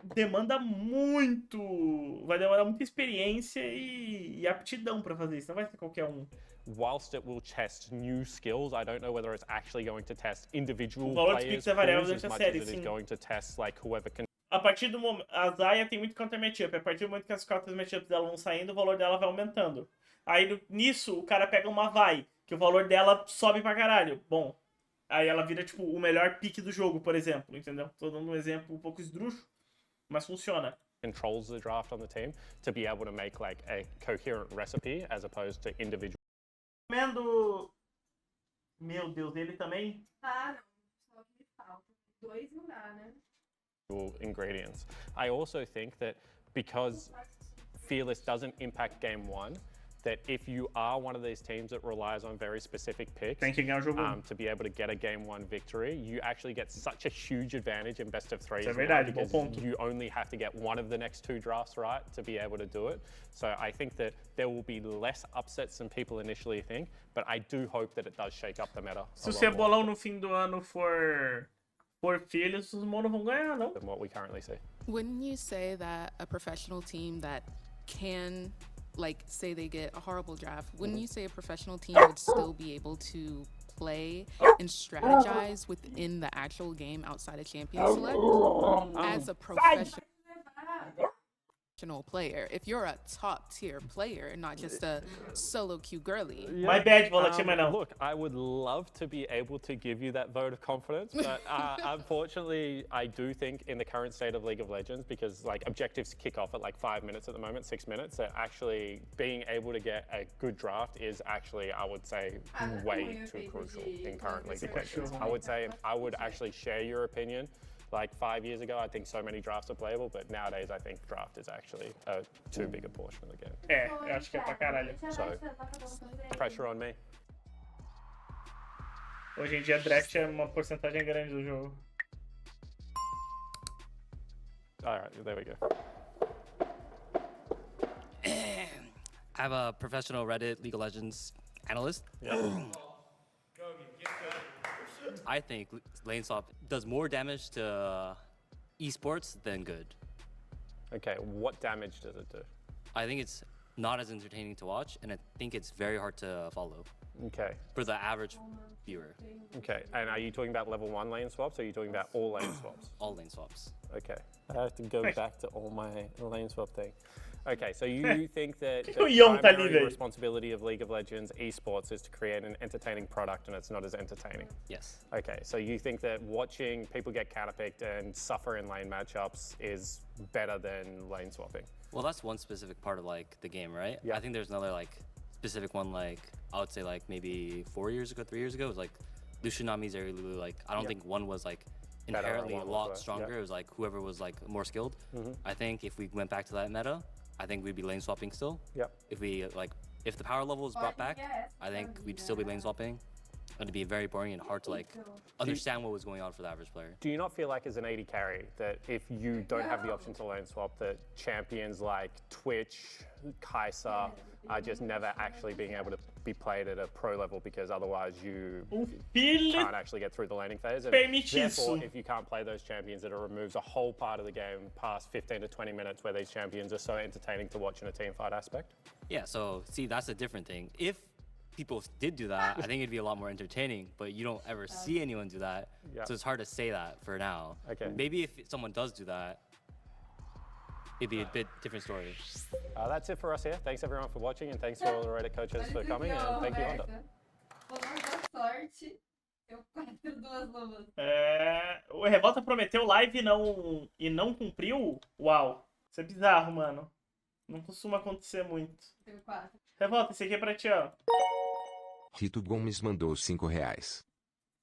demanda muito... Vai demorar muita experiência e aptidão pra fazer isso. Não vai ser qualquer um. Whilst it will test new skills, I don't know whether it's actually going to test individual O valor de players picks é variável pools durante as a much série, as it sim. is going to test like whoever can... A partir do momento... A Zaya tem muito counter matchup. A partir do momento que as counter matchups dela vão saindo, o valor dela vai aumentando. Aí nisso, o cara pega uma Vi, que o valor dela sobe pra caralho. Bom, aí ela vira, tipo, o melhor pick do jogo, por exemplo, entendeu? Tô dando um exemplo um pouco esdrúxulo, mas funciona. controls the draft on the team to be able to make like a coherent recipe as opposed to individual. Comendo... Meu Deus, ele também? Ah, não. Só que falta. 2 não dá, né? Ingredients. I also think that because Fearless doesn't impact game one, that if you are one of these teams that relies on very specific picks to be able to get a game one victory, you actually get such a huge advantage in best of threes because you only have to get one of the next 2 drafts right to be able to do it. So I think that there will be less upsets than people initially think, but I do hope that it does shake up the meta. Se o Cebolão no fim do ano for Fearless, os monos vão ganhar, não? Than what we currently see. Wouldn't you say that a professional team that can, like, say they get a horrible draft, wouldn't you say a professional team would still be able to play and strategize within the actual game outside of Champion Select as a professional player? If you're a top tier player and not just a solo queue girly. My bad, Volatimanão. Look, I would love to be able to give you that vote of confidence, but unfortunately, I do think in the current state of League of Legends, because like objectives kick off at like 5 minutes at the moment, 6 minutes, that actually being able to get a good draft is actually, I would say, way too crucial in current League of Legends. I would say I would actually share your opinion. Like 5 years ago, I think so many drafts are playable, but nowadays I think draft is actually too big a portion of the game. É, eu acho que é pra caralho. So, pressure on me. Hoje em dia, draft é uma porcentagem grande do jogo. Alright, there we go. I'm a professional Reddit League of Legends analyst. Yeah. I think lane swap does more damage to esports than good. Okay, what damage does it do? I think it's not as entertaining to watch, and I think it's very hard to follow. Okay. For the average viewer. Okay. And are you talking about level 1 lane swaps, or are you talking about all lane swaps? All lane swaps. Okay. I have to go back to all my lane swap thing. Okay, so you think that the Young tá ali, primary velho. responsibility of League of Legends esports is to create an entertaining product, and it's not as entertaining? Yes. Okay, so you think that watching people get counterpicked and suffer in lane matchups is better than lane swapping? Well, that's one specific part of like the game, right? Yeah. I think there's another like specific one, like I would say like maybe 4 years ago, 3 years ago, it was like Lushinami's area Lulu. Like I don't think one was like Better, inherently a one was lot worse, stronger. yeah. It was like whoever was like more skilled. I think if we went back to that meta, I think we'd be lane swapping still. Yep. If we like, if the power level was brought back, I think we'd still be lane swapping. It'd be very boring and hard to like understand what was going on for the average player. Do you not feel like as an AD carry that if you don't have the option to lane swap, that champions like Twitch, Kai'Sa are just never actually being able to be played at a pro level because otherwise you can't actually get through the laning phase? And therefore, if you can't play those champions, it removes a whole part of the game past 15 to 20 minutes where these champions are so entertaining to watch in a team fight aspect? Yeah, so see, that's a different thing. If people did do that, I think it'd be a lot more entertaining, but you don't ever see anyone do that. Yeah. So it's hard to say that for now. Okay. Maybe if someone does do that, it'd be a bit different story. That's it for us here. Thanks everyone for watching, and thanks to all the Reddit coaches for coming, and thank you, Honda. O Revolta prometeu live e não cumpriu? Uau, isso é bizarro, mano. Não costuma acontecer muito. Revolta, esse aqui é pra ti, ó. Rito Gomes mandou R$5.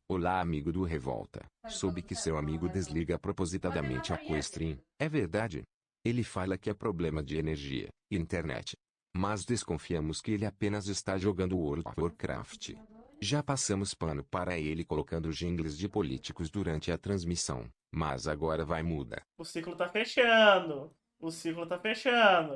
Olá, amigo do Revolta. Soube que seu amigo desliga propositadamente a co-stream. É verdade? Ele fala que é problema de energia, internet. Mas desconfiamos que ele apenas está jogando World of Warcraft. Já passamos pano para ele colocando jingles de políticos durante a transmissão, mas agora vai mudar. O ciclo tá fechando. O ciclo tá fechando.